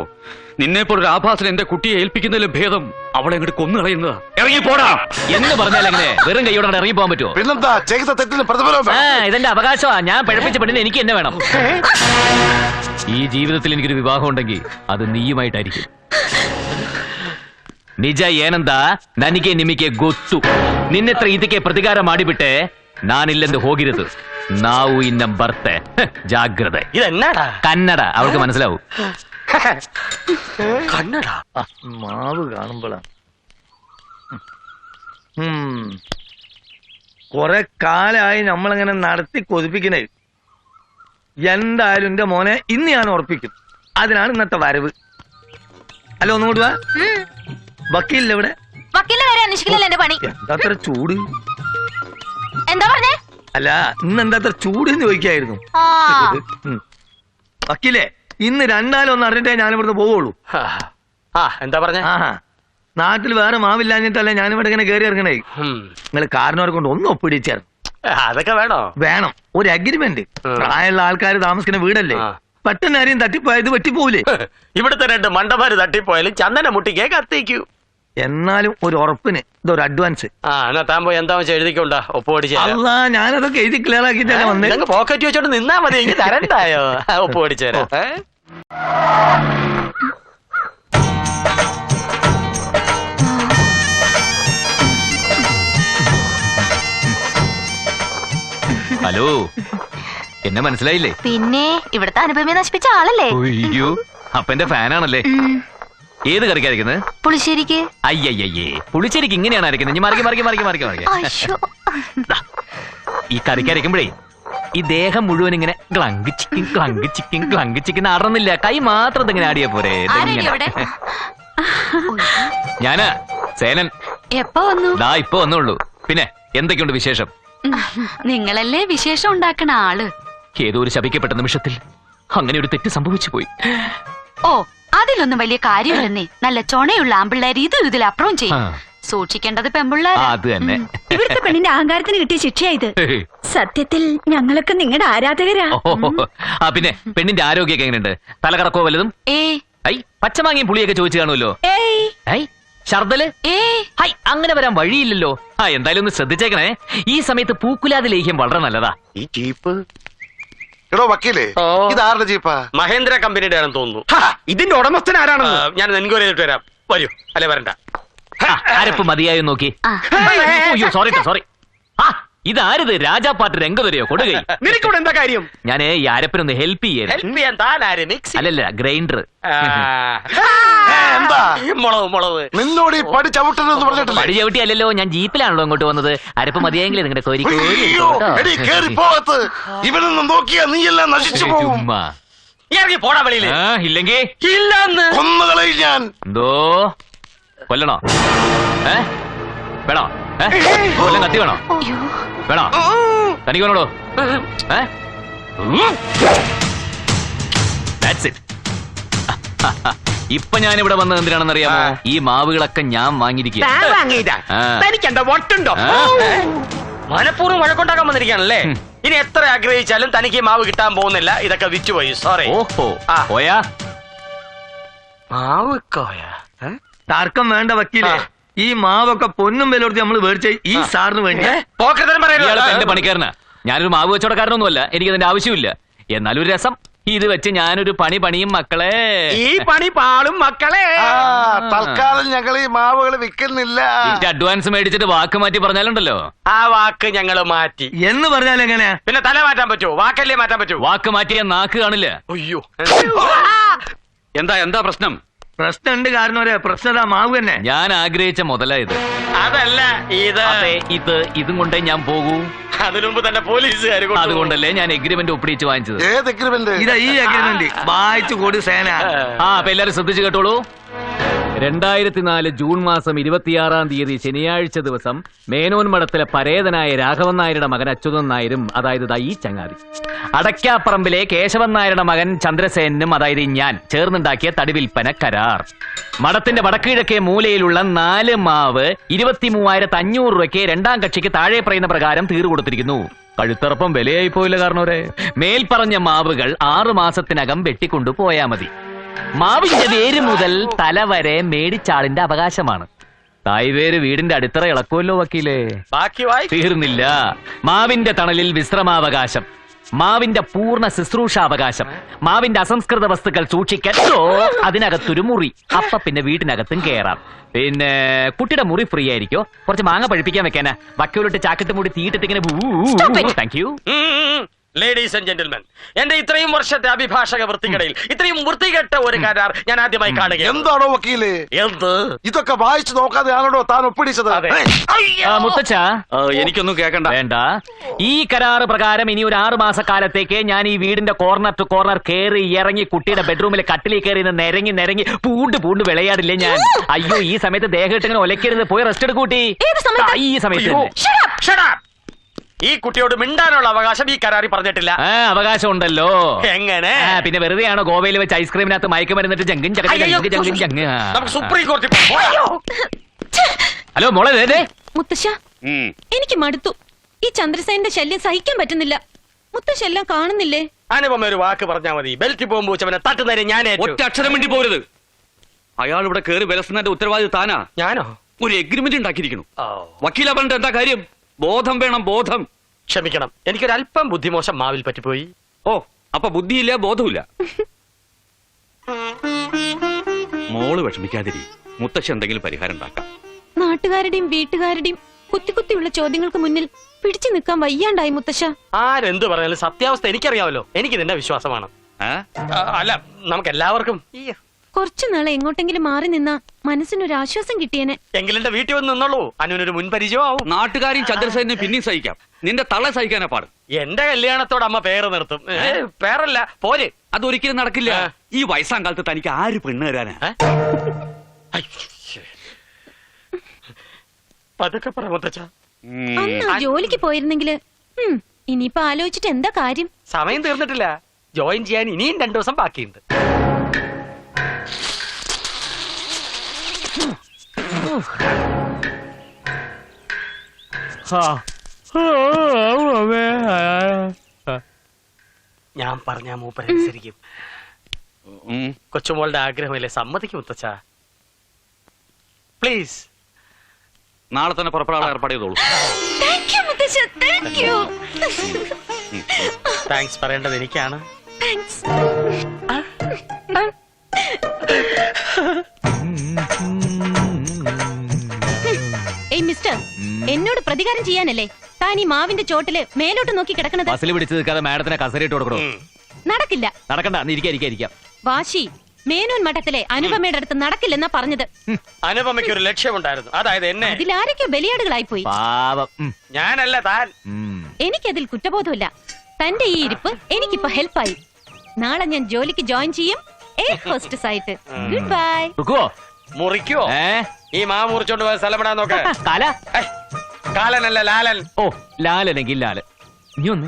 നിന്നെപ്പോലൊരു ആഭാസൻ എന്റെ കുട്ടിയെ ഏൽപ്പിക്കുന്നതിലും ഭേദം അവളെ അങ്ങോട്ട് കൊന്നുകളയുന്നതാ. ഇറങ്ങി പോടാ എന്ന് പറഞ്ഞാൽ എങ്ങനെ? വെറും കൈയോടെ ഇറങ്ങി പോകാൻ പറ്റുമോ? പിന്നെന്താ ചെയ്ത തെറ്റിന് പ്രതിഫലം? ഇതെന്റെ അവകാശമാ. ഞാൻ പഴപ്പിച്ച പെണ്ണിന് എനിക്ക് എന്നെ വേണം. ഈ ജീവിതത്തിൽ എനിക്കൊരു വിവാഹം ഉണ്ടെങ്കിൽ അത് നീയുമായിട്ടായിരിക്കും. ನಿಜ ಏನಂದ ನನಗೆ ನಿಮಗೆ ಗೊತ್ತು. ನಿನ್ನೆತ್ರ ಇದಕ್ಕೆ ಪ್ರತಿಕಾರ ಮಾಡಿಬಿಟ್ಟೆ. ನಾನಿല്ലെಂದು ಹೋಗಿರೋದು. ನಾವು ಇನ್ನ ಬರ್ತೆ. ಜಾಗ್ರತೆ. ഇതെന്നാടാ? കന്നഡ. അവൾക്ക് മനസ്സിലാവും. കന്നഡ മാവ് കാണുമ്പോഴാ കൊറേ കാലായി നമ്മളങ്ങനെ നടത്തി കൊതിപ്പിക്കണേ. എന്തായാലും എന്റെ മോനെ ഇന്ന് ഞാൻ ഉറപ്പിക്കും. അതിനാണ് ഇന്നത്തെ വരവ്. അല്ല ഒന്നും കൂടി വാ. വക്കീലില്ല ഇവിടെ? വക്കീലിനെ വരെ അന്വേഷിക്കില്ലല്ലോ എന്റെ പണി. എന്താ അത്ര ചൂട്? എന്താ പറഞ്ഞേ? അല്ല ഇന്ന് എന്താ അത്ര ചൂട് എന്ന് ചോദിക്കായിരുന്നു. വക്കീലേ, ഇന്ന് രണ്ടാലൊന്ന് അറിഞ്ഞിട്ടേ ഞാനിവിടുന്ന് പോവുള്ളൂ. എന്താ പറഞ്ഞ? നാട്ടിൽ വേറെ മാവില്ലാഞ്ഞിട്ടല്ലേ ഞാനിവിടെ ഇങ്ങനെ കയറി ഇറങ്ങണേ. നിങ്ങൾ കാരണവരെ കൊണ്ട് ഒന്ന് ഒപ്പിടിച്ചായിരുന്നു. അതൊക്കെ വേണോ? വേണം. ഒരു അഗ്രിമെന്റ്. പ്രായമുള്ള ആൾക്കാർ താമസിക്കുന്ന വീടല്ലേ. പെട്ടെന്ന് ആരെയും തട്ടിപ്പോയത് പറ്റിപ്പോവില്ലേ? ഇവിടുത്തെ രണ്ട് മണ്ടന്മാര് തട്ടിപ്പോയാലും ചന്ദന മുട്ടിക്കേ കത്തിക്കൂ. എന്നാലും ഒരു ഉറപ്പിന് ഇതൊരു അഡ്വാൻസ്. എന്നാ താൻ പോയി എന്താ വെച്ചാൽ എഴുതിക്കൊണ്ടാ ഒപ്പുപടിച്ച. അല്ല, ഞാനതൊക്കെ എഴുതി ക്ലിയർ ആക്കിട്ടല്ലേ വന്നേ. പോക്കറ്റ് വെച്ചോണ്ട് നിന്നാ മതി. എനിക്ക് തരണ്ടായോ? ഒപ്പുപടിച്ചു തരാം. ഹലോ, എന്നെ മനസ്സിലായില്ലേ? പിന്നെ ഇവിടുത്തെ അനുപമയെ നശിപ്പിച്ച ആളല്ലേ? അയ്യോ, അപ്പന്റെ ഫാനാണല്ലേ? ഏത് കറിക്ക് അരക്കുന്നത്? പുളിശ്ശേരിക്ക്. അയ്യയ്യേ, പുളിശ്ശേരിക്ക് ഇങ്ങനെയാണ് അരക്കുന്നത്. ഈ കറിക്ക് അരക്കുമ്പോഴേ ഈ ദേഹം മുഴുവൻ ഇങ്ങനെ ഗ്ലങ്ക് ചിക്കൻ ഗ്ലങ്ക് ചിക്കൻ ഗ്ലങ്ക് ചിക്കൻ ആടണമെന്നില്ല. കൈ മാത്രം ഇങ്ങനെ ആടിയാ പോരെ. ഞാനാ സേനൻ. എപ്പോ വന്നു? ദാ ഇപ്പൊ വന്നുള്ളൂ. പിന്നെ എന്തൊക്കെയുണ്ട് വിശേഷം? നിങ്ങളല്ലേ വിശേഷം ഉണ്ടാക്കണ ആള്. ഏതോ ഒരു ശപിക്കപ്പെട്ട നിമിഷത്തിൽ അങ്ങനെ ഒരു തെറ്റ് സംഭവിച്ചു പോയി. ഓ, അതിലൊന്നും വലിയ കാര്യമില്ലെന്നേ. നല്ല ചൊണയുള്ള ആമ്പിള്ളേർ ഇതിലപ്പുറം ചെയ്യും. സൂക്ഷിക്കേണ്ടത് പെമ്പിള്ളേർ. അത് തന്നെ. ഇവിടുത്തെ പെണ്ണിന്റെ അഹങ്കാരത്തിന് കിട്ടിയ ശിക്ഷയായത്. സത്യത്തിൽ ഞങ്ങളൊക്കെ നിങ്ങളുടെ ആരാധകരാ. പിന്നെ പെണ്ണിന്റെ ആരോഗ്യമൊക്കെ എങ്ങനെയുണ്ട്? തലകറക്കോ വല്ലതും? ഐ, പച്ചമാങ്ങയും പുളിയൊക്കെ ചോദിച്ചു കാണുമല്ലോ. ഐ, ഛർദല്? അങ്ങനെ വരാൻ വഴിയില്ലല്ലോ. എന്തായാലും ഒന്ന് ശ്രദ്ധിച്ചേക്കണേ. ഈ സമയത്ത് പൂക്കുലാതി ലേഹ്യം വളരെ നല്ലതാ. ഈ ജീപ്പ് എടോ വക്കീലേ, ഇത് ആരുടെ ജീപ്പാ? മഹേന്ദ്ര കമ്പനിയുടെ ആണെന്ന് തോന്നുന്നു. ഇതിന്റെ ഉടമസ്ഥൻ ആരാണെന്ന് ഞാൻ എൻക്വയറി ചെയ്തിട്ട് വരാം. വരൂ, അല്ലെ വരണ്ട. അരപ്പ് മതിയായോ നോക്കി. സോറി. ഇതാരത്? രാജാപ്പാട്ട് രംഗതരയോ കൊടുകൈ? നിനക്കൂടെ എന്താ കാര്യം? ഞാൻ ഈ അരപ്പിനൊന്ന് ഹെൽപ്പ് ചെയ്യാൻ താനാര്? അല്ലല്ല, ഗ്രൈൻഡർ. മുളവ് നിന്നോട് ഈ പടി ചവിട്ടണമെന്ന് പറഞ്ഞിട്ടില്ല. പടി ചവിട്ടി അല്ലല്ലോ, ഞാൻ ജീപ്പിലാണല്ലോ അങ്ങോട്ട് വന്നത്. അരപ്പ് മതിയായെങ്കിൽ നിങ്ങളുടെ കോരി ഇവനൊന്നും നോക്കിയാ നീ എല്ലാം നശിച്ചു പോകും. പോടാ വെളിയില്. ഇല്ലെങ്കിൽ ഇല്ലെന്ന് കൊന്നുകളയും ഞാൻ. എന്തോ കൊല്ലണോ? വേണോ? കൊല്ലം കത്തി വേണോ? വേണോ? തനിക്ക് വേണോടോ? That's it. ഇപ്പൊ ഞാൻ ഇവിടെ വന്നത് എന്തിനാണെന്ന് അറിയാമോ? ഈ മാവുകളൊക്കെ ഞാൻ വാങ്ങിയിരിക്കുക. തനിക്കെന്താ വട്ടുണ്ടോ? മനഃപൂർവ്വം വഴക്കുണ്ടാക്കാൻ വന്നിരിക്കുകയാണല്ലേ? ഇനി എത്ര ആഗ്രഹിച്ചാലും തനിക്ക് ഈ മാവ് കിട്ടാൻ പോകുന്നില്ല. ഇതൊക്കെ വിറ്റുപോയി. സോറി. ഓഹോ, പോയാ മാവ് പോയാ? തർക്കം വേണ്ട വക്കീലേ. ഈ മാവൊക്കെ പൊന്നും വിലകൊടുത്ത് നമ്മൾ മേടിച്ച ഈ സാറിന് വേണ്ടി. എന്റെ പണിക്കാരനാ. ഞാനൊരു മാവ് വെച്ചോടക്കാരനൊന്നുമല്ല. എനിക്കതിന്റെ ആവശ്യമില്ല. എന്നാലും ഒരു രസം. ഇത് വെച്ച് ഞാനൊരു പണിയും മക്കളെ. ഈ പണി പാളും മക്കളെ. തൽക്കാലം ഞങ്ങൾ ഈ മാവുകൾ വിൽക്കുന്നില്ല. അഡ്വാൻസ് മേടിച്ചിട്ട് വാക്ക് മാറ്റി പറഞ്ഞാലുണ്ടല്ലോ. ആ വാക്ക് ഞങ്ങൾ മാറ്റി എന്ന് പറഞ്ഞാൽ എങ്ങനെയാ? പിന്നെ തല മാറ്റാൻ പറ്റുമോ? വാക്കല്ലേ മാറ്റാൻ പറ്റൂ. വാക്ക് മാറ്റിയ നാക്ക് കാണില്ല. അയ്യോ, എന്താ പ്രശ്നം? പ്രശ്നമുണ്ട്. കാരണം പ്രശ്നത മാവ് തന്നെ. ഞാൻ ആഗ്രഹിച്ച മുതല ഇത്. അതല്ല ഇതും കൊണ്ടേ ഞാൻ പോകൂ. അതിനു മുമ്പ് തന്നെ പോലീസുകാർ. അതുകൊണ്ടല്ലേ ഞാൻ എഗ്രിമെന്റ് ഒപ്പിടിച്ച് വാങ്ങിച്ചത്. ഏത് എഗ്രിമെന്റ്? ഇതാ ഈ എഗ്രിമെന്റ്. വായിച്ചു കൊടു സേന. അപ്പൊ എല്ലാരും ശ്രദ്ധിച്ചു കേട്ടോളൂ. 2004 ജൂൺ മാസം 26-ാം തീയതി ശനിയാഴ്ച ദിവസം മേനോൻ മഠത്തിലെ പരേതനായ രാഘവൻ നായരുടെ മകൻ അച്യുതൻ നായരും, അതായത് ഈ ചങ്ങാതി, അടയ്ക്കാപ്പറമ്പിലെ കേശവൻ നായരുടെ മകൻ ചന്ദ്രസേനും, അതായത് ഞാൻ, ചേർന്നുണ്ടാക്കിയ തടിവിൽപ്പന കരാർ. മഠത്തിന്റെ വടക്കിഴക്കേ മൂലയിലുള്ള 4 മാവ് 23,500 രൂപയ്ക്ക് രണ്ടാം കക്ഷിക്ക് താഴെ പറയുന്ന പ്രകാരം തീർു കൊടുത്തിരിക്കുന്നു. കഴുത്തറപ്പം വിലയായി പോയില്ല കാരണവരെ. മേൽപ്പറഞ്ഞ മാവുകൾ 6 മാസത്തിനകം വെട്ടിക്കൊണ്ടുപോയാ മതി. മാവിന്റെ വേര് മുതൽ തല വരെ മേടിച്ചാളിന്റെ അവകാശമാണ്. തായ്വേര് വീടിന്റെ അടിത്തറ ഇളക്കുമല്ലോ വക്കീലേ. തീർന്നില്ല. മാവിന്റെ തണലിൽ വിശ്രമാവകാശം, മാവിന്റെ പൂർണ്ണ ശുശ്രൂഷാവകാശം, മാവിന്റെ അസംസ്കൃത വസ്തുക്കൾ സൂക്ഷിക്കാൻ അതിനകത്തൊരു മുറി. അപ്പൊ പിന്നെ വീട്ടിനകത്തും കയറാം. പിന്നെ കുട്ടിയുടെ മുറി ഫ്രീ ആയിരിക്കോ. കുറച്ച് മാങ്ങ പഴിപ്പിക്കാൻ വെക്കാനാ. വക്കീലിട്ട് ചാക്കറ്റ് മൂടി തീയിട്ടിട്ട് ഇങ്ങനെ. Thank you. Ladies and gentlemen, എന്റെ ഇത്രയും വർഷത്തെ അഭിഭാഷക വൃത്തികടയിൽ ഇത്രയും വൃത്തികെട്ട ഒരു കരാർ ഞാൻ ആദ്യമായി കാണുക. എന്താണോ വക്കീല് എന്ത് ഇതൊക്കെ വായിച്ചു നോക്കാതെ ആണോ താൻ ഒപ്പിടിച്ചത്? മുത്തച്ഛ, എനിക്കൊന്നും കേൾക്കണ്ട. വേണ്ട. ഈ കരാറ് പ്രകാരം ഇനി ഒരു 6 മാസക്കാലത്തേക്ക് ഞാൻ ഈ വീടിന്റെ കോർണർ ടു കോർണർ കയറി ഇറങ്ങി കുട്ടിയുടെ ബെഡ്റൂമിലെ കട്ടിലിൽ കയറി നിരങ്ങി പൂണ്ട് വിളയാടില്ലേ ഞാൻ. അയ്യോ, ഈ സമയത്ത് ദേഹം ഇട്ടിങ്ങനെ ഒലക്കരുത്. പോയി റെസ്റ്റ് എടുക്കൂട്ടി. ഈ സമയത്ത് ഈ കുട്ടിയോട് മിണ്ടാനുള്ള അവകാശം ഈ കരാറി പറഞ്ഞിട്ടില്ല. അവകാശം ഉണ്ടല്ലോ. എങ്ങനെ? പിന്നെ വെറുതെയാണോ ഗോവയിൽ വെച്ച് ഐസ്ക്രീമിനകത്ത് മയക്കുമരുന്നിട്ട് ജങ്കും ജംഗ്. സുപ്രീം കോടതി. ഹലോ മോളെ. മുത്തശ്ശ, എനിക്ക് മടുത്തു. ഈ ചന്ദ്രസേനന്റെ ശല്യം സഹിക്കാൻ പറ്റുന്നില്ല. മുത്തശ്ശ എല്ലാം കാണുന്നില്ലേ? അനുപമ ഒരു വാക്ക് പറഞ്ഞാൽ മതി. ബെൽറ്റ് പോകുമ്പോ അവനെ തട്ടുന്നേരം ഞാൻ ഒറ്റ അക്ഷരം വേണ്ടി പോരുത്. അയാൾ ഇവിടെ കയറി വിലസുന്നതിന്റെ ഉത്തരവാദി താനാ. ഞാനോ? ഒരു എഗ്രിമെന്റ് ഉണ്ടാക്കിയിരിക്കുന്നു. വക്കീല പറഞ്ഞിട്ട് എന്താ കാര്യം? ബോധം വേണം, ബോധം. ക്ഷമിക്കണം, എനിക്കൊരല്പം ബുദ്ധിമോശം മാവിൽ പറ്റിപ്പോയി. അപ്പൊ ബുദ്ധിയില്ല, ബോധമില്ല. മോള് വിഷമിക്കാതിരി. മുത്തശ്ശി എന്തെങ്കിലും പരിഹാരം ഉണ്ടാക്കാം. നാട്ടുകാരുടെയും വീട്ടുകാരുടെയും കുത്തിയുള്ള ചോദ്യങ്ങൾക്ക് മുന്നിൽ പിടിച്ചു നിൽക്കാൻ വയ്യാണ്ടായി മുത്തശ്ശ. ആരെന്ത് പറഞ്ഞാലും സത്യാവസ്ഥ എനിക്കറിയാമല്ലോ. എനിക്ക് നിന്റെ വിശ്വാസമാണ്. അല്ല, നമുക്ക് എല്ലാവർക്കും കുറച്ചു നാളെ എങ്ങോട്ടെങ്കിലും മാറി നിന്നാ മനസ്സിനൊരു ആശ്വാസം കിട്ടിയേനെ. എങ്കിലെന്റെ വീട്ടിൽ വന്ന് നിന്നോളൂ. അനുവിനൊരു മുൻപരിചയമാവും. നാട്ടുകാരും ചന്ദ്രസേനെ പിന്നെയും സഹിക്കാം. നിന്റെ തള്ള സഹിക്കാനാ പാട്. എന്റെ കല്യാണത്തോട് അമ്മ പേര് നിർത്തും. പേരല്ല, പോര്. അതൊരിക്കലും നടക്കില്ല. ഈ വയസ്സാം കാലത്ത് തനിക്ക് ആര് പെണ്ണ് തരാനാ? പതുക്കെ പറ മുത്തച്ഛ. ജോലിക്ക് പോയിരുന്നെങ്കില്. ഇനിയിപ്പോ ആലോചിച്ചിട്ട് എന്താ കാര്യം? സമയം തീർന്നിട്ടില്ല. ജോയിൻ ചെയ്യാൻ ഇനിയും 2 ദിവസം ബാക്കിയുണ്ട്. ഞാൻ പറഞ്ഞ മൂപ്പരനുസരിക്കും. കൊച്ചുമോളുടെ ആഗ്രഹമല്ലേ, സമ്മതിക്കും മുത്തച്ഛ. പ്ലീസ്. നാളെ തന്നെ പുറപ്പെടാനുള്ള ഏർപ്പാട് ചെയ്തോളൂ. താങ്ക്സ് പറയേണ്ടത് എനിക്കാണ്. ഏയ് മിസ്റ്റർ, എന്നോട് പ്രതികാരം ചെയ്യാനല്ലേ താൻ ഈ മാവിന്റെ ചോട്ടില് മേലോട്ട് നോക്കി കിടക്കണത്? ബസ്സിൽ പിടിച്ചു നിൽക്കാതെ മാഡത്തിനെ കസേരയിട്ട് കൊടുക്കണോ? നടക്കില്ല. നടക്കണ്ട, ഇരിക്കാം. വാശി മേനോൻ മഠത്തിലെ അനുപമയുടെ അടുത്ത് നടക്കില്ലെന്നാ പറഞ്ഞത്. അനുപമയ്ക്ക് ഒരു ലക്ഷ്യമുണ്ടായിരുന്നു, അതായത് എന്നെ. അതിലാരൊക്കെ ബലിയാടുകളായി പോയി. ഞാനല്ല, താൻ. എനിക്കതിൽ കുറ്റബോധമില്ല. തന്റെ ഈ ഇരിപ്പ് എനിക്കിപ്പോ ഹെൽപ്പായി. നാളെ ഞാൻ ജോലിക്ക് ജോയിൻ ചെയ്യും, എയർ ഹോസ്റ്റസ് ആയിട്ട്. Good bye. മുറിക്കോ? ഈ മാ മുറിച്ചോണ്ട് പോയ സ്ഥലം ഇടാൻ നോക്ക. കാലനല്ല, ലാലൻ. ലാലനെങ്കിൽ ലാലൻ. നീ ഒന്ന്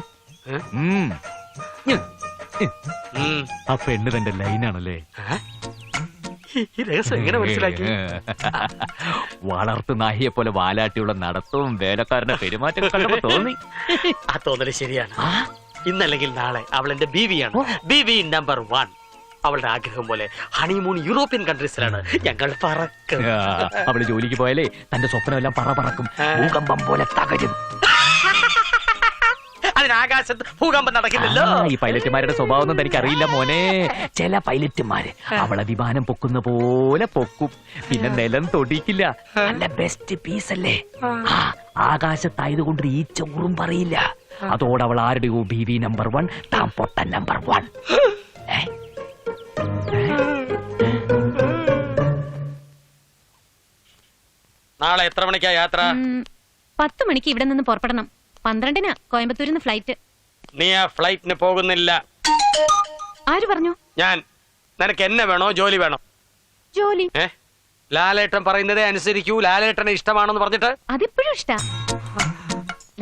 ആ പെണ്ണ് തന്റെ ലൈനാണല്ലേ? ഈ രഹസ്യം എങ്ങനെ മനസ്സിലാക്കി? വളർത്തു നാഹിയെ പോലെ വാലാട്ടിയുള്ള നടത്തവും വേലക്കാരന്റെ പെരുമാറ്റം കണ്ടപ്പോ തോന്നി. ആ തോന്നല് ശരിയാണ്. ഇന്നല്ലെങ്കിൽ നാളെ അവൾ എന്റെ ബീവിയാണ്. ബീവി നമ്പർ 1. അവളുടെ ആഗ്രഹം പോലെ ഹണിമൂൺ യൂറോപ്യൻ കൺട്രീസിലാണ് ഞങ്ങൾ പറക്കും. അവള് ജോലിക്ക് പോയാലേ തന്റെ സ്വപ്നമെല്ലാം പറക്കും, ഭൂകമ്പം പോലെ തകരും. അതിനാകാശത്ത് ഭൂകമ്പം നടക്കില്ലല്ലോ. ഈ പൈലറ്റുമാരുടെ സ്വഭാവം ഒന്നും തനിക്ക് അറിയില്ല മോനെ. ചില പൈലറ്റുമാര് അവളെ വിമാനം പൊക്കുന്ന പോലെ പൊക്കും, പിന്നെ നിലം തൊടിക്കില്ല. നല്ല ബെസ്റ്റ് പീസ് അല്ലേ? ആകാശത്തായതുകൊണ്ട് ഈ ചോറും പറയില്ല. അതോടെ അവൾ ആരുടെയോ ബീവി നമ്പർ 1, താൻ പൊട്ടൻ നമ്പർ 1. നാളെ എത്ര മണിക്കാ യാത്ര? 10 മണിക്ക് ഇവിടെ നിന്ന് പുറപ്പെടണം. 12-നാ കോയമ്പത്തൂരിൽ നിന്ന് ഫ്ലൈറ്റ്. നീ ആ ഫ്ലൈറ്റിന് പോകുന്നില്ല. ആര് പറഞ്ഞു? ഞാൻ. നിനക്ക് എന്നെ വേണോ ജോലി വേണോ? ജോലി. ലാലേട്ടൻ പറയുന്നതേ അനുസരിക്കൂ. ലാലേട്ടനെ ഇഷ്ടമാണെന്ന് പറഞ്ഞിട്ട് അതിപ്പോഴും ഇഷ്ടാ.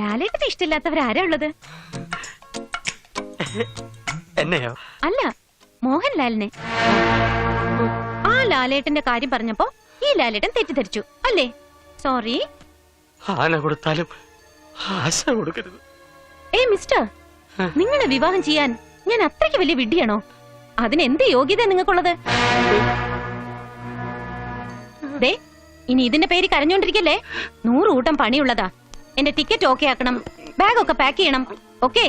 ലാലേട്ടനെ ഇഷ്ടമില്ലാത്തവരാരാ ഉള്ളത്? എന്നെയോ? അല്ല, മോഹൻലാലിനെ. ആ ലാലേട്ടന്റെ കാര്യം പറഞ്ഞപ്പോ ഈ ലാലേട്ടൻ തെറ്റിദ്ധരിച്ചു അല്ലേ? സോറി. ആന കൊടുത്താലും ആശ കൊടുക്കരുത്. മിസ്റ്റർ, നിങ്ങളെ വിവാഹം ചെയ്യാൻ ഞാൻ അത്രയ്ക്ക് വലിയ വിഡ്ഢിയാണോ? അതിനെന്ത് യോഗ്യത നിങ്ങൾക്കുള്ളത്? ദേ, ഇനി ഇതിന്റെ പേര് കരഞ്ഞോണ്ടിരിക്കല്ലേ. 100 കൂട്ടം പണിയുള്ളതാ. എന്റെ ടിക്കറ്റ് ഓക്കെ ആക്കണം, ബാഗൊക്കെ പാക്ക് ചെയ്യണം. ഓക്കെ?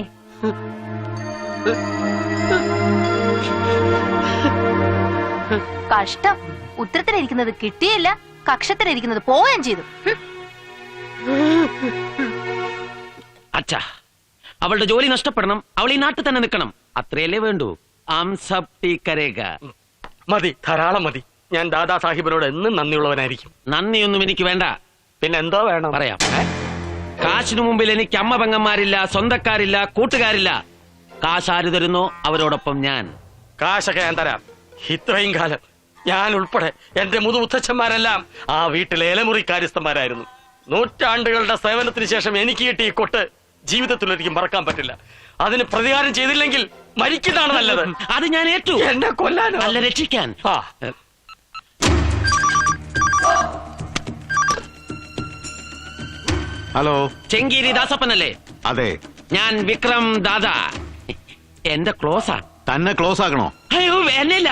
കഷ്ടം. ഉത്തരത്തിലിരിക്കുന്നത് കിട്ടിയില്ല, കക്ഷത്തിലിരിക്കുന്നത് പോവുകയും ചെയ്തു. അച്ഛാ, അവളുടെ ജോലി നഷ്ടപ്പെടണം, അവൾ ഈ നാട്ടിൽ തന്നെ നിൽക്കണം, അത്രയല്ലേ വേണ്ടൂ. മതി, ധാരാളം മതി. ഞാൻ ദാദാ സാഹിബിനോട് എന്നും നന്ദിയുള്ളവനായിരിക്കും. നന്ദിയൊന്നും എനിക്ക് വേണ്ട. പിന്നെ എന്തോ വേണം? പറയാം. കാശിനു മുമ്പിൽ എനിക്ക് അമ്മ പെങ്ങന്മാരില്ല, സ്വന്തക്കാരില്ല, കൂട്ടുകാരില്ല. കാശ് ആര് തരുന്നോ അവരോടൊപ്പം ഞാൻ. കാശൊക്കെ ഞാൻ തരാം. ഇത്രയും കാലം ഞാൻ ഉൾപ്പെടെ എന്റെ മുതുമുത്തച്ഛന്മാരെല്ലാം ആ വീട്ടിലെ ഇലമുറി കാര്യസ്ഥന്മാരായിരുന്നു. നൂറ്റാണ്ടുകളുടെ സേവനത്തിന് ശേഷം എനിക്ക് കിട്ടിയ കൊട്ട് ജീവിതത്തിൽ ഒരിക്കലും മറക്കാൻ പറ്റില്ല. അതിന് പ്രതികാരം ചെയ്തില്ലെങ്കിൽ മരിക്കുന്നതാണ് നല്ലത്. അത് ഞാൻ ഏറ്റു. എന്നെ കൊല്ലാനോ? അല്ല, രക്ഷിക്കാൻ. ഹലോ, ചെങ്കീരി ദാസപ്പനല്ലേ? അതെ, ഞാൻ വിക്രം ദാദാ. എന്റെ ക്ലോസാ. തന്നെ ക്ലോസ് ആക്കണോ? അയ്യോ, എന്നല്ല,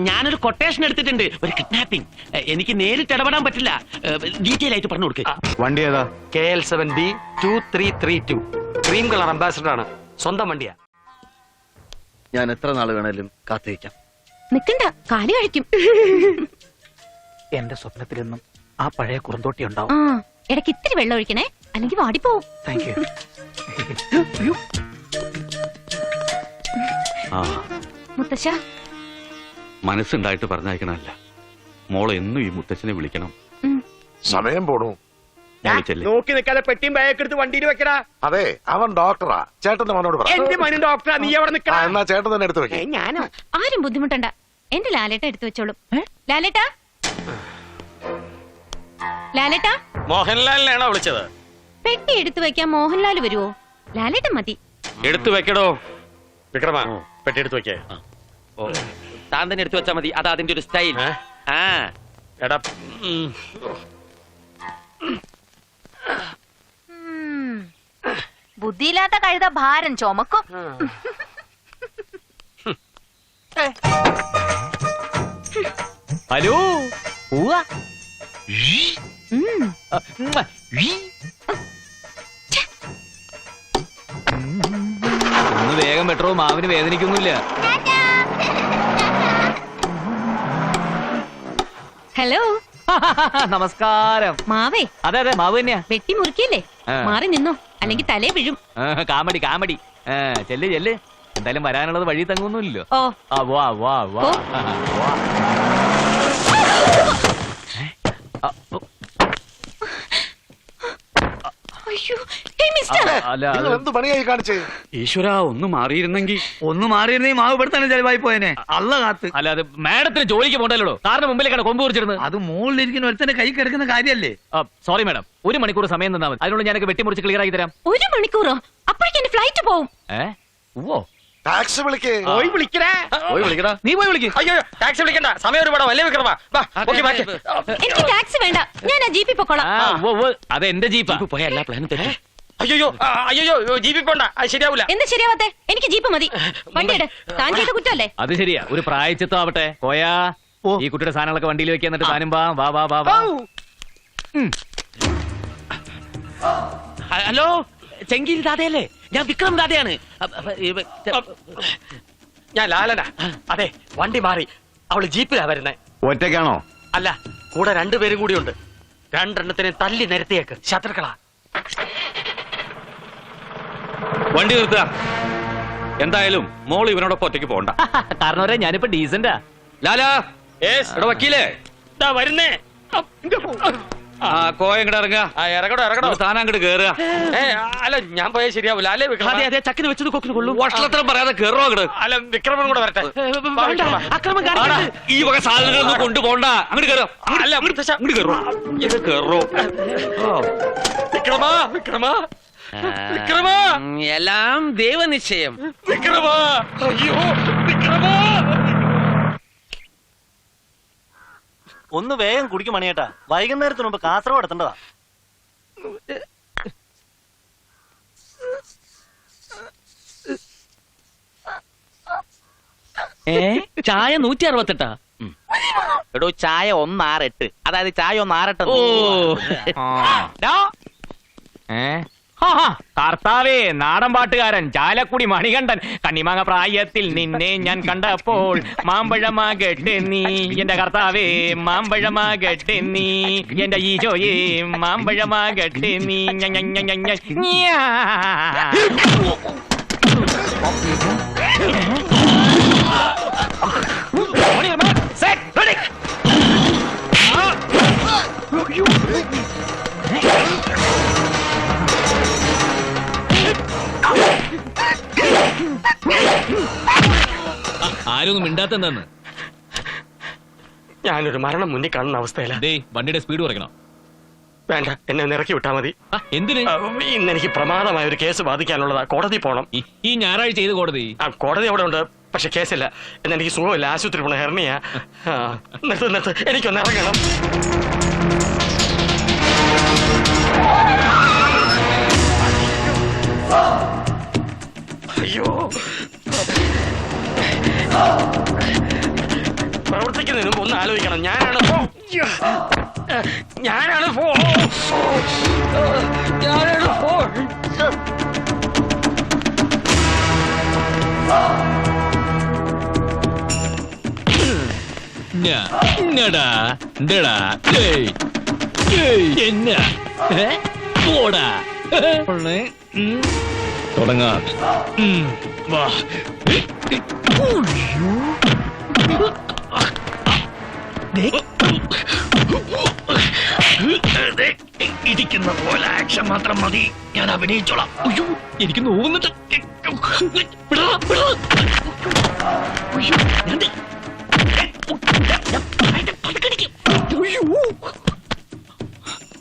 ഞാനൊരു കൊട്ടേഷൻ എടുത്തിട്ടുണ്ട്, ഒരു കിഡ്നാപ്പിംഗ്. എനിക്ക് നേരിട്ട് ഇടപെടാൻ പറ്റില്ല. ഡീറ്റെയിൽ ആയിട്ട് പറഞ്ഞു കൊടുക്കുക. വണ്ടി ഏതാ? KL7B 2332. ക്രീം കളർ അംബാസിഡർ ആണ്. സ്വന്തം വണ്ടിയാ. ഞാൻ എത്ര നാൾ വേണേലും കാത്തിരിക്കാം. നിക്കണ്ട, കാലി കഴിക്കും. എന്റെ സ്വപ്നത്തിലെന്നും ആ പഴയ കുറുന്തോട്ടി ഉണ്ടാവും. ഇടയ്ക്ക് ഇത്തിരി വെള്ളം ഒഴിക്കണേ, അല്ലെങ്കിൽ വാടിപ്പോവും. Thank you. മുത്തശ്ശ, മനസ്സുണ്ടായിട്ട് പറഞ്ഞയക്കണല്ല, മോളെ എന്നും ഈ മുത്തച്ഛനെ വിളിക്കണം. സമയം പോണു. നോക്കി നിൽക്കാതെ പെട്ടിയും ബാഗൊക്കെ എടുത്ത് വണ്ടിയിൽ വെക്കടാ. അതെ, അവൻ ഡോക്ടറാ. ചേട്ടന്റെ മോനോട് പറ. എന്റെ മനും ഡോക്ടറാ, നീ അവിടെ നിൽക്കാ. എന്നാ ചേട്ടൻ തന്നെ എടുത്തു വെക്കേ. ഞാനോ? ആരും ബുദ്ധിമുട്ടണ്ട, എന്റെ ലാലേട്ട എടുത്തു വെച്ചോളും. ലാലേട്ടാ, ലാലേട്ടാ. മോഹൻലാലിനാണോ വിളിച്ചത്? പെട്ടി എടുത്തു വെക്കാൻ മോഹൻലാൽ വരുവോ? ലാലേട്ടൻ മതി. എടുത്തു വെക്കടോ. വിക്രമ, പെട്ടി എടുത്തു വെക്കേ. താൻ തന്നെ എടുത്തു വെച്ചാ മതി, അതാ അതിന്റെ ഒരു സ്റ്റൈൽ. എടാ, ബുദ്ധിയില്ലാത്ത കഴുത ഭാരം ചുമക്കും. ഹലോ, പോവാ. ഒന്ന് വേഗം പെട്രോ, മാവിന് വേദനിക്കൊന്നുമില്ല. ഹലോ, നമസ്കാരം. മാവേ? അതെ അതെ, മാവ് തന്നെയാ. വെട്ടി മുറിക്കല്ലേ, മാറി നിന്നോ, അല്ലെങ്കിൽ തലേ വീഴും. Comedy comedy. ചെല്ല് ചെല്ല്, എന്തായാലും വരാനുള്ളത് വഴി തങ്ങൊന്നുമില്ലല്ലോ. ഓ, വാ വാ വാ. എന്ത് പണിയായി കാണിച്ചേ? ഈശ്വര, ഒന്ന് മാറിയിരുന്നെങ്കിൽ. മാവ് ഇവിടെ തന്നെ ചെലവായി പോയനെ. അല്ല കാത്ത്. അല്ല, അത് മാഡത്തിന് ജോലിക്ക് പോണ്ടല്ലോ, കാരണം മുമ്പിലേക്കാണ് കൊമ്പ് കുറിച്ചിരുന്നത്. അത് മുകളിലിരിക്കുന്ന ഒരുത്തന്റെ കൈ കിടക്കുന്ന കാര്യല്ലേ? സോറി മാഡം, 1 മണിക്കൂർ സമയം തന്നാൽ മതി. അതിനുള്ള ഞാനൊക്കെ വെട്ടിമുറിച്ച് ക്ലിയർ ആക്കി തരാം. 1 മണിക്കൂറോ? അപ്പോഴേക്കും എന്റെ ഫ്ലൈറ്റ് പോവും. ഓ, ടാക്സി വിളിക്കേ. പോയി വിളിക്കണേ. നീ പോയി വിളിക്ക്. അയ്യോ ടാക്സി വിളിക്കണ്ട, സമയം ഒരുപാട് വലിയ വിക്രമ. എനിക്ക് ടാക്സി വേണ്ട, ഞാൻ ആ ജീപ്പിൽ പൊക്കോളാം. അത് എന്റെ ജീപ്പാ. പോയ എല്ലാ പ്ലാനും തരാം. അയ്യോ അയ്യോ ജീപ്പി പോണ്ട, അത് ശരിയാവൂല. എന്ത് ശരിയാവാത്തെ? എനിക്ക് ജീപ്പ് മതി. വണ്ടിയുടെ താൻ ചെയ്ത കുറ്റമല്ലേ? അത് ശരിയാ, ഒരു പ്രായച്ചിത്തം ആവട്ടെ. കോയാ ഈ കുട്ടിയുടെ സാധനങ്ങളൊക്കെ വണ്ടിയിൽ വെക്കാൻ, എന്നിട്ട് താനും വാ വാ വാ വാ വാ. ഹലോ, ചെങ്കിരി ദാദയല്ലേ? ഞാൻ വിക്രം ദാദയാണ്. ഞാൻ ലാലനാ. അതെ, വണ്ടി മാറി. അവള് ജീപ്പിലാ വരുന്നേ. ഒറ്റയ്ക്കാണോ? അല്ല, കൂടെ രണ്ടുപേരും കൂടിയുണ്ട്. രണ്ടെണ്ണത്തിനെ തല്ലി നിരത്തിയേക്ക്, ശത്രുക്കളാ. വണ്ടി നിർത്തുക. എന്തായാലും മോള് ഇവനോടൊപ്പം ഒറ്റയ്ക്ക് പോണ്ട. കാരണം ഞാനിപ്പോ ഡീസന്റാ. ലാലാ, ഇവിടെ വക്കീലേ വരുന്നേ. കോയ ഇങ്ങോട്ട് ഇറങ്ങുക. ഇറങ്ങടോ. സ്ഥാനം അങ്ങോട്ട് കേറുക. അല്ല, ഞാൻ പോയാൽ ശരിയാവൂല. അല്ലേ വിക്രമ? അതെ, ചക്കിന് വെച്ചത് കൊക്കിന് കൊള്ളു. വഷളത്തരം പറയാതെ കേറോ അങ്ങോട്ട്. അല്ല, വിക്രമൻ കൂടെ വരട്ടെ. അക്രമം ഈ വക സാധനങ്ങളൊന്നും കൊണ്ടുപോണ്ട. അങ്ങോട്ട് കയറോ. അല്ല, അങ്ങോട്ട് കയറോ. ഇത് കയറോ. വിക്രമ വിക്രമ വിക്രമ, എല്ലാം ദൈവനിശ്ചയം. വിക്രമ, അയ്യോ വിക്രമ. ഒന്ന് വേഗം കുടിക്കും മണിയേട്ടാ, വൈകുന്നേരത്തിന് മുമ്പ് കാസർഗോഡ് എത്തേണ്ടതാ. ചായ 168. എടോ, ചായ 168, അതായത് ചായ 168. കർത്താവേ, നാടൻ പാട്ടുകാരൻ ചാലക്കുടി മണികണ്ഠൻ. കണ്ണിമാങ്ങ പ്രായത്തിൽ നിന്നെ ഞാൻ കണ്ടപ്പോൾ മാമ്പഴമാകട്ടെ നീ. എന്റെ കർത്താവേ, മാമ്പഴമാകട്ടെ നീ. എന്റെ ഈശോയെ, മാമ്പഴമാകട്ടെ നീ. ആരൊന്നും മിണ്ടാത്തെന്താന്ന്? ഞാനൊരു മരണം മുന്നിൽ കാണുന്ന അവസ്ഥയില. വണ്ടിയുടെ സ്പീഡ് കുറയ്ക്കണം. വേണ്ട, എന്നെ ഒന്ന് ഇറക്കി വിട്ടാ മതി. എന്തിന്? ഇന്ന് എനിക്ക് പ്രമാദമായ ഒരു കേസ് ബാധിക്കാനുള്ളതാ. കോടതി പോണം. ഈ ഞായറാഴ്ച ചെയ്ത് കോടതി? കോടതി അവിടെ ഉണ്ട്, പക്ഷെ കേസില്ല. എന്ന് എനിക്ക് സുഖമില്ല, ആശുപത്രി പോണ ഹെർണിയ. നിർത്ത്, എനിക്കൊന്ന് ഇറങ്ങണം. അയ്യോ, പ്രവർത്തിക്കുന്നതിന് മുമ്പ് ഒന്ന് ആലോചിക്കണം. ഞാനാണ് തുടങ്ങാം. ഇരിക്കുന്ന പോലെ ആക്ഷൻ മാത്രം മതി, ഞാൻ അഭിനയിച്ചോളാം. അയ്യോ, എനിക്ക് നോവുന്നുണ്ട്.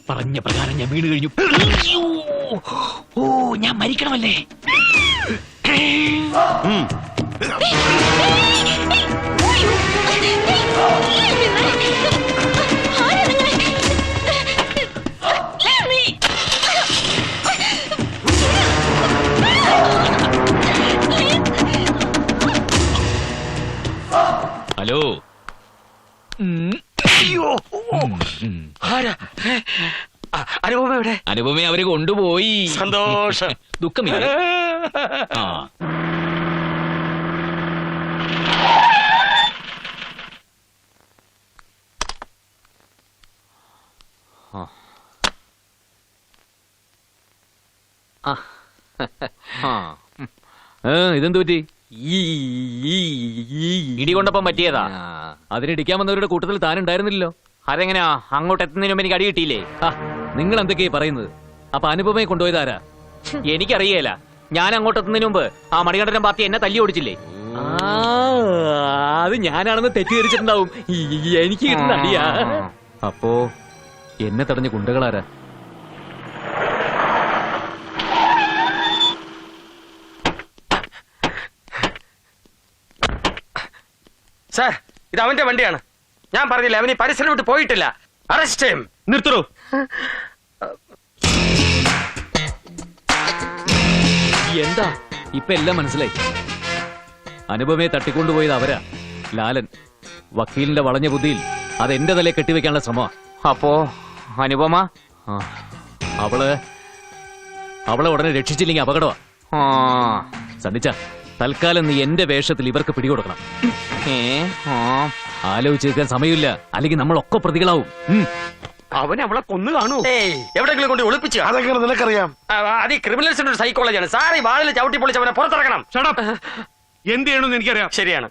പറഞ്ഞ പ്രകാരം ഞാൻ വീണ് കഴിഞ്ഞു. ഓ, ഞാൻ മരിക്കണമല്ലേ? ഹലോ. അനുപമ എവിടെ? അനുപമയെ അവര് കൊണ്ടുപോയി. സന്തോഷം. ദുഃഖമില്ല. ഇതെന്തു പറ്റി? ഇടി കൊണ്ടപ്പം പറ്റിയതാ. അതിനിടിക്കാൻ വന്നവരുടെ കൂട്ടത്തിൽ താനുണ്ടായിരുന്നില്ലല്ലോ. അതെങ്ങനെയാ? അങ്ങോട്ട് എത്തുന്നതിന് മുമ്പ് എനിക്ക് അടി കിട്ടിയില്ലേ? നിങ്ങൾ എന്തൊക്കെയാ പറയുന്നത്? അപ്പൊ അനുപമയെ കൊണ്ടുപോയതാരാ? എനിക്കറിയേല. ഞാൻ അങ്ങോട്ട് എത്തുന്നതിന് മുമ്പ് ആ മണികണ്ഠൻ പാർട്ടി എന്നെ തല്ലി ഓടിച്ചില്ലേ? അത് ഞാനാണെന്ന് തെറ്റിദ്ധരിച്ചിട്ടുണ്ടാവും. എനിക്ക് കിട്ടുന്ന അടിയാ. അപ്പോ എന്നെ തടഞ്ഞ ഗുണ്ടകളാരാ? സാർ ഇത് അവന്റെ വണ്ടിയാണ്. ഞാൻ പറഞ്ഞില്ല അവന് ഈ പരിസരം വിട്ട് പോയിട്ടില്ല. അറസ്റ്റ് ചെയ്യും. നിർത്തൂ. എന്താ ഇപ്പൊ എല്ലാം മനസ്സിലായി. അനുപമയെ തട്ടിക്കൊണ്ടുപോയത് അവരാ. ലാലൻ വക്കീലിന്റെ വളഞ്ഞ ബുദ്ധിയിൽ അത് എന്റെ തലയെ കെട്ടിവെക്കാനുള്ള ശ്രമം. അപ്പോ അനുപമ അവളെ ഉടനെ രക്ഷിച്ചില്ലെങ്കിൽ അപകടമാ. സണ്ണിച്ച, തൽക്കാലം നീ എന്റെ വേഷത്തിൽ ഇവർക്ക് പിടികൊടുക്കണം. ആലോചിച്ചേക്കാൻ സമയമില്ല, അല്ലെങ്കിൽ നമ്മളൊക്കെ പ്രതികളാവും. അവൻ അവളെ കൊന്നു കാണൂ. എവിടെങ്കിലും കൊണ്ട് ഒളിപ്പിച്ചു. അതെങ്ങനെ നിനക്കറിയാം? അത് ഈ ക്രിമിനൽസിന്റെ ഒരു സൈക്കോളജിയാണ് സാർ. ഈ വാളിൽ ചവിട്ടി പൊളിച്ച് അവനെ പുറത്തിറക്കണം. എന്ത് ചെയ്യണമെന്ന് എനിക്കറിയാം. ശരിയാണ്.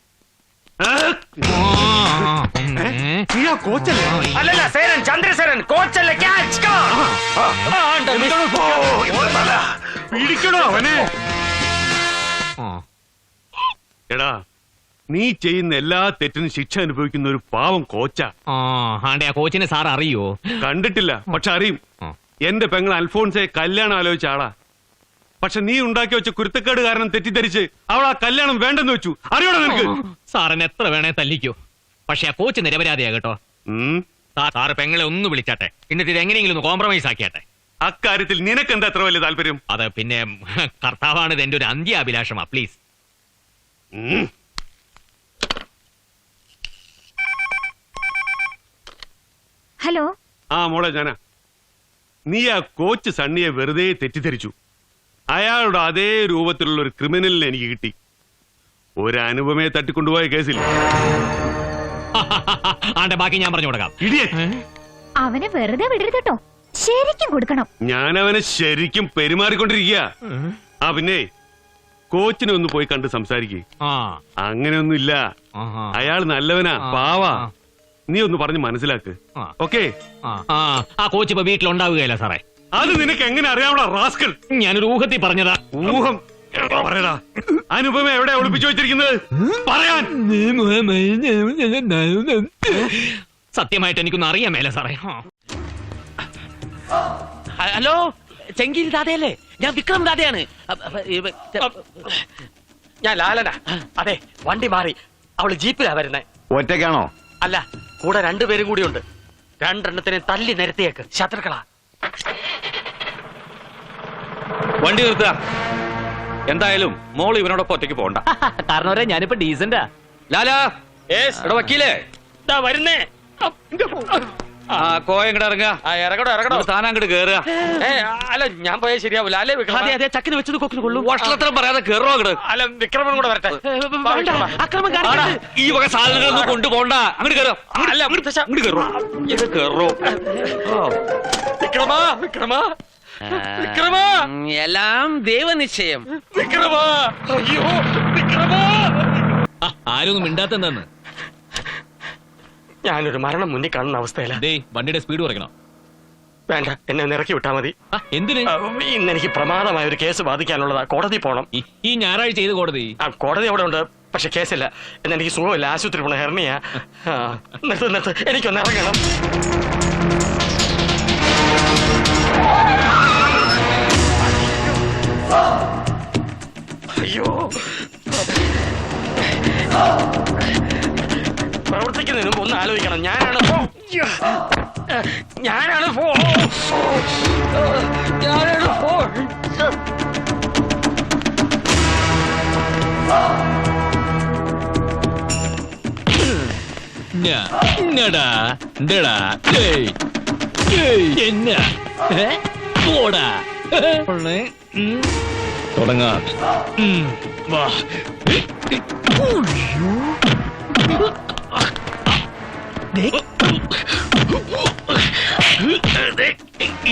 കോച്ചല്ലേ? അല്ലല്ല, സേരൻ, ചന്ദ്രസേരൻ, കോച്ചല്ലേ. പിടിക്കണോ അവനെ? എടാ, നീ ചെയ്യുന്ന എല്ലാ തെറ്റിനും ശിക്ഷ അനുഭവിക്കുന്ന ഒരു പാവം കോച്ചാ. ആ കോച്ചിനെ സാർ അറിയോ? കണ്ടിട്ടില്ല, പക്ഷെ അറിയും. എന്റെ പെങ്ങൾ അൽഫോൺസെ കല്യാണം ആലോചിച്ച ആളാ. പക്ഷെ നീ ഉണ്ടാക്കി വെച്ച കുരുത്തക്കേട് കാരണം തെറ്റിദ്ധരിച്ച് അവൾ ആ കല്യാണം വേണ്ടെന്ന് വെച്ചു. അറിയണോ നിനക്ക്? സാറിന് എത്ര വേണേ തല്ലിക്കോ, പക്ഷെ ആ കോച്ച് നിരപരാധിയാ കേട്ടോ. സാറ് പെങ്ങളെ ഒന്ന് വിളിച്ചാട്ടെ, എന്നിട്ട് ഇത് എങ്ങനെയെങ്കിലും ഒന്ന് കോംപ്രമൈസ് ആക്കിയാട്ടെ. അക്കാര്യത്തിൽ നിനക്ക് എന്താ എത്ര വലിയ താല്പര്യം? അത് പിന്നെ കർത്താവാണ് ഇത് എന്റെ ഒരു അന്ത്യാഭിലാഷമാ. പ്ലീസ്. ഹലോ. ആ മോളെ, ഞാനാ. നീ ആ കോച്ച് സണ്ണിയെ വെറുതെ തെറ്റിദ്ധരിച്ചു. അയാളുടെ അതേ രൂപത്തിലുള്ള ഒരു ക്രിമിനലിനെ എനിക്ക് കിട്ടി. ഒരു അനുപമയെ തട്ടിക്കൊണ്ടുപോയ കേസിൽ. ബാക്കി ഞാൻ പറഞ്ഞു കൊടുക്കാം. അവനെ വെറുതെ വിടരുത് കേട്ടോ, ശരിക്കും കൊടുക്കണം. ഞാൻ അവനെ ശരിക്കും പെരുമാറിക്കൊണ്ടിരിക്കുക. ആ പിന്നെ കോച്ചിനെ ഒന്ന് പോയി കണ്ട് സംസാരിക്കേ. അങ്ങനെയൊന്നുമില്ല, അയാൾ നല്ലവനാ, പാവാ. നീ ഒന്ന് പറഞ്ഞ് മനസ്സിലാക്ക്. ഓക്കെ? ആ കോച്ച് ഇപ്പൊ വീട്ടിലുണ്ടാവുകയല്ല സാറേ. അത് നിനക്ക് എങ്ങനെ അറിയാമോ റാസ്കൽ? ഞാനൊരു ഊഹത്തിൽ പറഞ്ഞതാ. ഊഹം? പറയടാ, അനുപമ എവിടെ ഒളിപ്പിച്ചു വെച്ചിരിക്കുന്നത്? പറയാൻ. സത്യമായിട്ട് എനിക്കൊന്നും അറിയാൻ മേല സാറേ. ഹലോ, ചെങ്കിൽ ദാദയല്ലേ? ഞാൻ വിക്രം ദാദയാണ്. ഞാൻ ലാലനാ. അതെ, വണ്ടി മാറി. അവള് ജീപ്പിലാ വരുന്നേ. ഒറ്റയ്ക്കാണോ? അല്ല, കൂടെ രണ്ടുപേരും കൂടിയുണ്ട്. രണ്ടെണ്ണത്തിനെ തല്ലി നിരത്തിയേക്ക്. ശത്രുക്കളാ. വണ്ടി നിർത്തുക. എന്തായാലും മോള് ഇവനോടൊപ്പം ഒറ്റയ്ക്ക് പോകണ്ട. കാരണം ഞാനിപ്പോ ഡീസന്റാ. ലാലാ, എടാ വക്കീലേ, വരുന്നേ. കോയങ്ങടെ ഇറങ്ങുക. ഇറങ്ങടോ. സ്ഥാനം അങ്ങോട്ട് കേറുക. അല്ല, ഞാൻ പോയാൽ ശരിയാവൂല. അല്ലേ അതെ, ചക്കിന് വെച്ചത് കൊക്കിന് കൊള്ളൂ. വഷളത്തരം പറയാതെ കേറോ അങ്ങോട്ട്. അല്ല, വിക്രമൻ കൂടെ വരട്ടെ. ഈ വക സാധനങ്ങളൊന്നും കൊണ്ടുപോണ്ട. അങ്ങോട്ട് കയറോ. അല്ല, അങ്ങോട്ട് കയറോ. ഇത് കയറോ. വിക്രമ, എല്ലാം ദൈവനിശ്ചയം. അയ്യോ വിക്രമ. ആരൊന്നും മിണ്ടാത്തെന്താന്ന്? ഞാനൊരു മരണം മുന്നിൽ കാണുന്ന അവസ്ഥയില. വണ്ടിയുടെ സ്പീഡ് കുറയ്ക്കണം. വേണ്ട, എന്നെ ഒന്ന് ഇറക്കി വിട്ടാ മതി. എന്തിന്? ഇന്ന് എനിക്ക് പ്രമാദമായ ഒരു കേസ് ബാധിക്കാനുള്ളതാ. കോടതി പോണം. ഈ ഞായറാഴ്ച ചെയ്ത് കോടതി? കോടതി അവിടെ ഉണ്ട്, പക്ഷെ കേസില്ല. എന്നാ എനിക്ക് സുഖമില്ല, ആശുപത്രി പോണ ഹെർണിയാ. നിർത്ത്, എനിക്കൊന്ന് ഇറങ്ങണം. അയ്യോ, പ്രവർത്തിക്കുന്നതിന് മുമ്പ് ഒന്ന് ആലോചിക്കണം. ഞാനാണ് തുടങ്ങാം.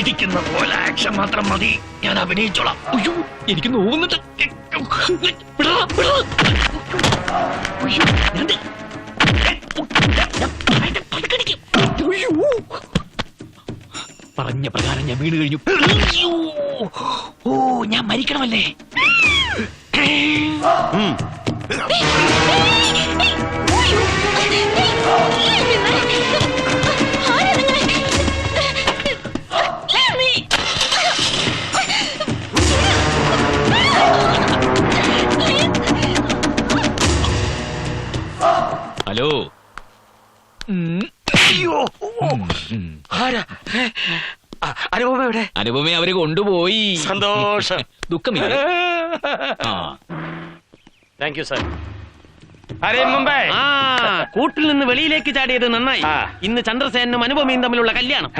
ഇടിക്കുന്ന പോലെ ആക്ഷൻ മാത്രം മതി, ഞാൻ അഭിനയിച്ചോളാം. അയ്യോ, എനിക്ക് നോവുന്നുണ്ട്. പറഞ്ഞ പ്രകാരം ഞാൻ വീണ് കഴിഞ്ഞു. ഓ, ഞാൻ മരിക്കണമല്ലേ? ഹലോ, അനുപമ എവിടെ? അനുപമയെ അവര് കൊണ്ടുപോയി. സന്തോഷം. ദുഃഖമില്ല. Thank you sir. അരേ മുംബൈ. കൂട്ടിൽ നിന്ന് വെളിയിലേക്ക് ചാടിയത് നന്നായി. ഇന്ന് ചന്ദ്രസേനും അനുപമയും തമ്മിലുള്ള കല്യാണം.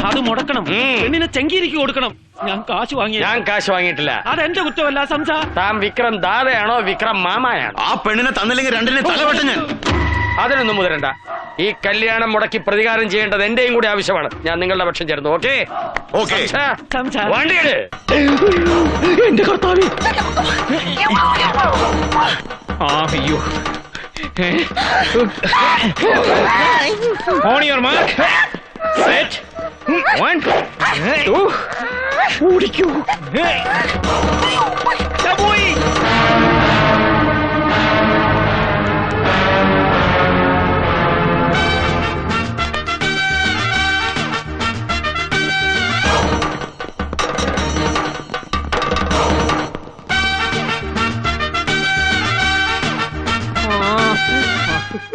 അത് മുടക്കണം. പെണ്ണിനെ ചെങ്കിരിക്ക് കൊടുക്കണം. ഞാൻ കാശ് വാങ്ങിയിട്ടില്ല. അതെന്റെ കുറ്റമല്ല സംസാ. താൻ വിക്രം ദാദയാണോ വിക്രം മാമയാണോ? ആ പെണ്ണിനെ തന്നില്ലെങ്കിൽ രണ്ടിനെ തലവെട്ട ഞാൻ. അതിനൊന്നും മുതലണ്ട. ഈ കല്യാണം മുടക്കി പ്രതികാരം ചെയ്യേണ്ടത് എന്റെയും കൂടി ആവശ്യമാണ്. ഞാൻ നിങ്ങളുടെ പക്ഷം ചേർന്നു. ഓക്കെ വണ്ടിയുടെ എന്റെ കർത്താവേ. അയ്യോ. On your mark. സെറ്റ്. 1 2 ഓടിക്കൂ. പോയി.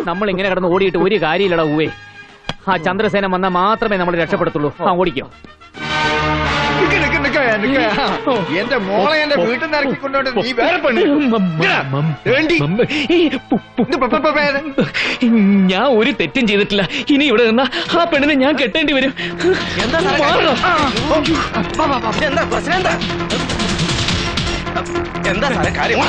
നമ്മൾ ഇങ്ങനെ കിടന്ന് ഓടിയിട്ട് ഒരു കാര്യമില്ലടാ ഊവേ. ആ ചന്ദ്രസേന വന്നാൽ മാത്രമേ നമ്മൾ രക്ഷപ്പെടുത്തുള്ളൂ. ഓടിക്കോ. എന്റെ മോളെ എന്റെ വീട്ടിൽ നിന്ന് ഇറക്കിക്കൊണ്ടോണ്ട് നീ വേറെ ഞാൻ ഒരു തെറ്റും ചെയ്തിട്ടില്ല. ഇനി ഇവിടെ നിന്നാ ആ പെണ്ണിനെ ഞാൻ കെട്ടേണ്ടി വരും. എന്താ സാറേ കാര്യം?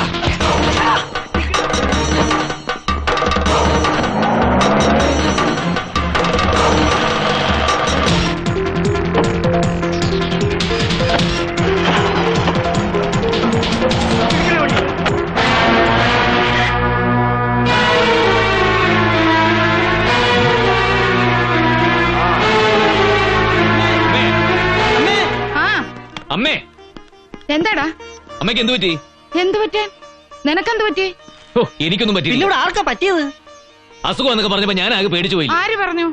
അമ്മേ, എന്താടാ അമ്മയ്ക്ക് എന്ത് പറ്റി? എന്ത് പറ്റാൻ? നിനക്കെന്ത് പറ്റി? എനിക്കൊന്നും പറ്റില്ല. ഇവിടെ ആർക്കാ പറ്റിയത്? അസുഖം എന്നൊക്കെ പറഞ്ഞപ്പോ ഞാൻ ആകെ പേടിച്ചു പോയി. ആര് പറഞ്ഞു?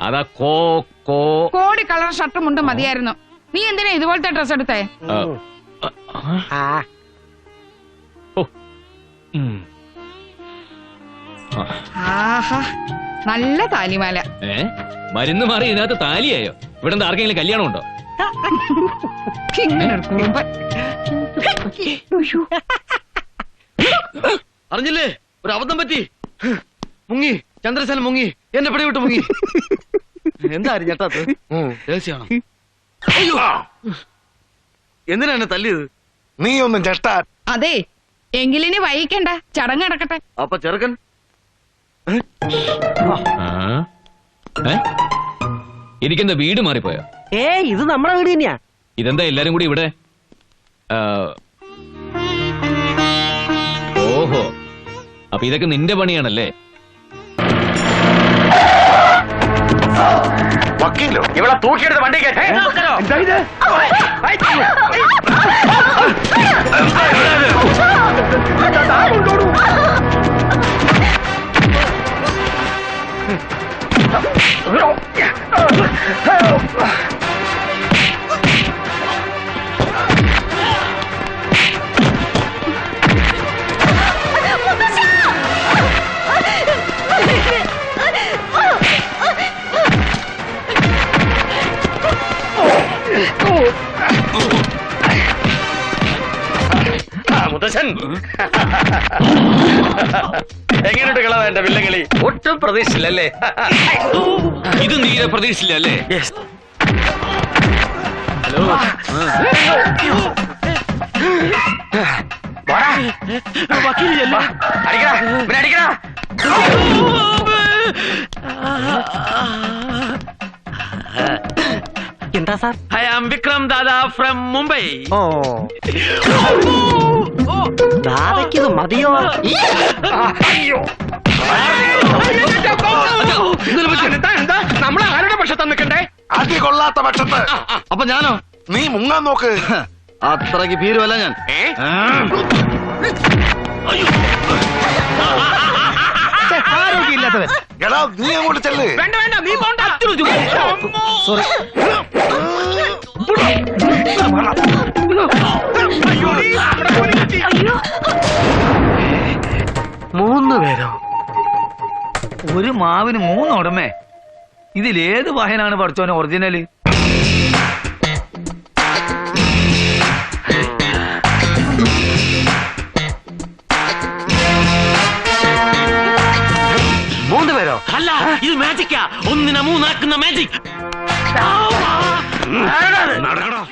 അതാ കോടി കളർ ഷർട്ടും മുണ്ടും മതിയായിരുന്നു. നീ എന്തിനാ ഇതുപോലത്തെ ഡ്രസ് എടുത്തേ? ആഹാ, നല്ല താലിമാല. മരുന്ന് മാറി ഇതിനകത്ത് താലിയായോ? ഇവിടെ ആർക്കെങ്കിലും കല്യാണം ഉണ്ടോ? അറിഞ്ഞില്ലേ, ഒരു അബദ്ധം പറ്റി. മുങ്ങി, ചന്ദ്രസേന മുങ്ങി, എന്നെ പിടി വിട്ട് മുങ്ങി. എന്തായാലും ഞെട്ടാത്ത രഹസ്യമാണോ? എന്തിനാ എന്നെ തല്ലിയത്? നീ ഒന്നും ഞെട്ടാ. അതെ, എങ്കിലിനി വൈകിക്കണ്ട, ചടങ്ങ് നടക്കട്ടെ. അപ്പൊ ചെറുക്കൻ എനിക്കെന്താ വീട് മാറിപ്പോയോ? ഇത് നമ്മുടെ വീട് തന്നെയാ. ഇതെന്താ എല്ലാരും കൂടി ഇവിടെ? ഓഹോ, അപ്പൊ ഇതൊക്കെ നിന്റെ പണിയാണല്ലേ? വക്കീലോ? ഇവിടെ തൂക്കിയെടുത്ത് വണ്ടി കയറ്റേ. മുത്തശ്ശൻ, എങ്ങനെയുണ്ട് കളവ എന്റെ വില്ലങ്ങളി? ഒട്ടും പ്രതീക്ഷിച്ചില്ലല്ലേ? ഇത് നീരെ പ്രതീക്ഷിച്ചില്ലല്ലേ? എന്താ sir? I am Vikram Dada from Mumbai. ദാദയ്ക്കിത് മതിയോ? നമ്മളെ ആരുടെ പക്ഷത്താ നിൽക്കണ്ടേ? അടി കൊള്ളാത്ത പക്ഷത്ത്. അപ്പൊ ഞാനോ? നീ മുങ്ങാൻ നോക്ക്. അത്രയ്ക്ക് ഭീരുവല്ല ഞാൻ. ആരോഗ്യമില്ലാത്തവൻ. എടാ, നീ അങ്ങോട്ട് ചെല്ല്. വേണ്ട വേണ്ട, നീ പോണ്ട. സോറി. 3 പേരോ? ഒരു മാവിന് 3 ഉടമേ. ഇതിലേത് വാഹനാണ് പഠിച്ചോനെ ഒറിജിനല്? മൂന്ന് പേരോ? അല്ല, ഇത് മാജിക്കാ. ഒന്നിനെ മൂന്നാക്കുന്ന മാജിക്. നടക്കടാ.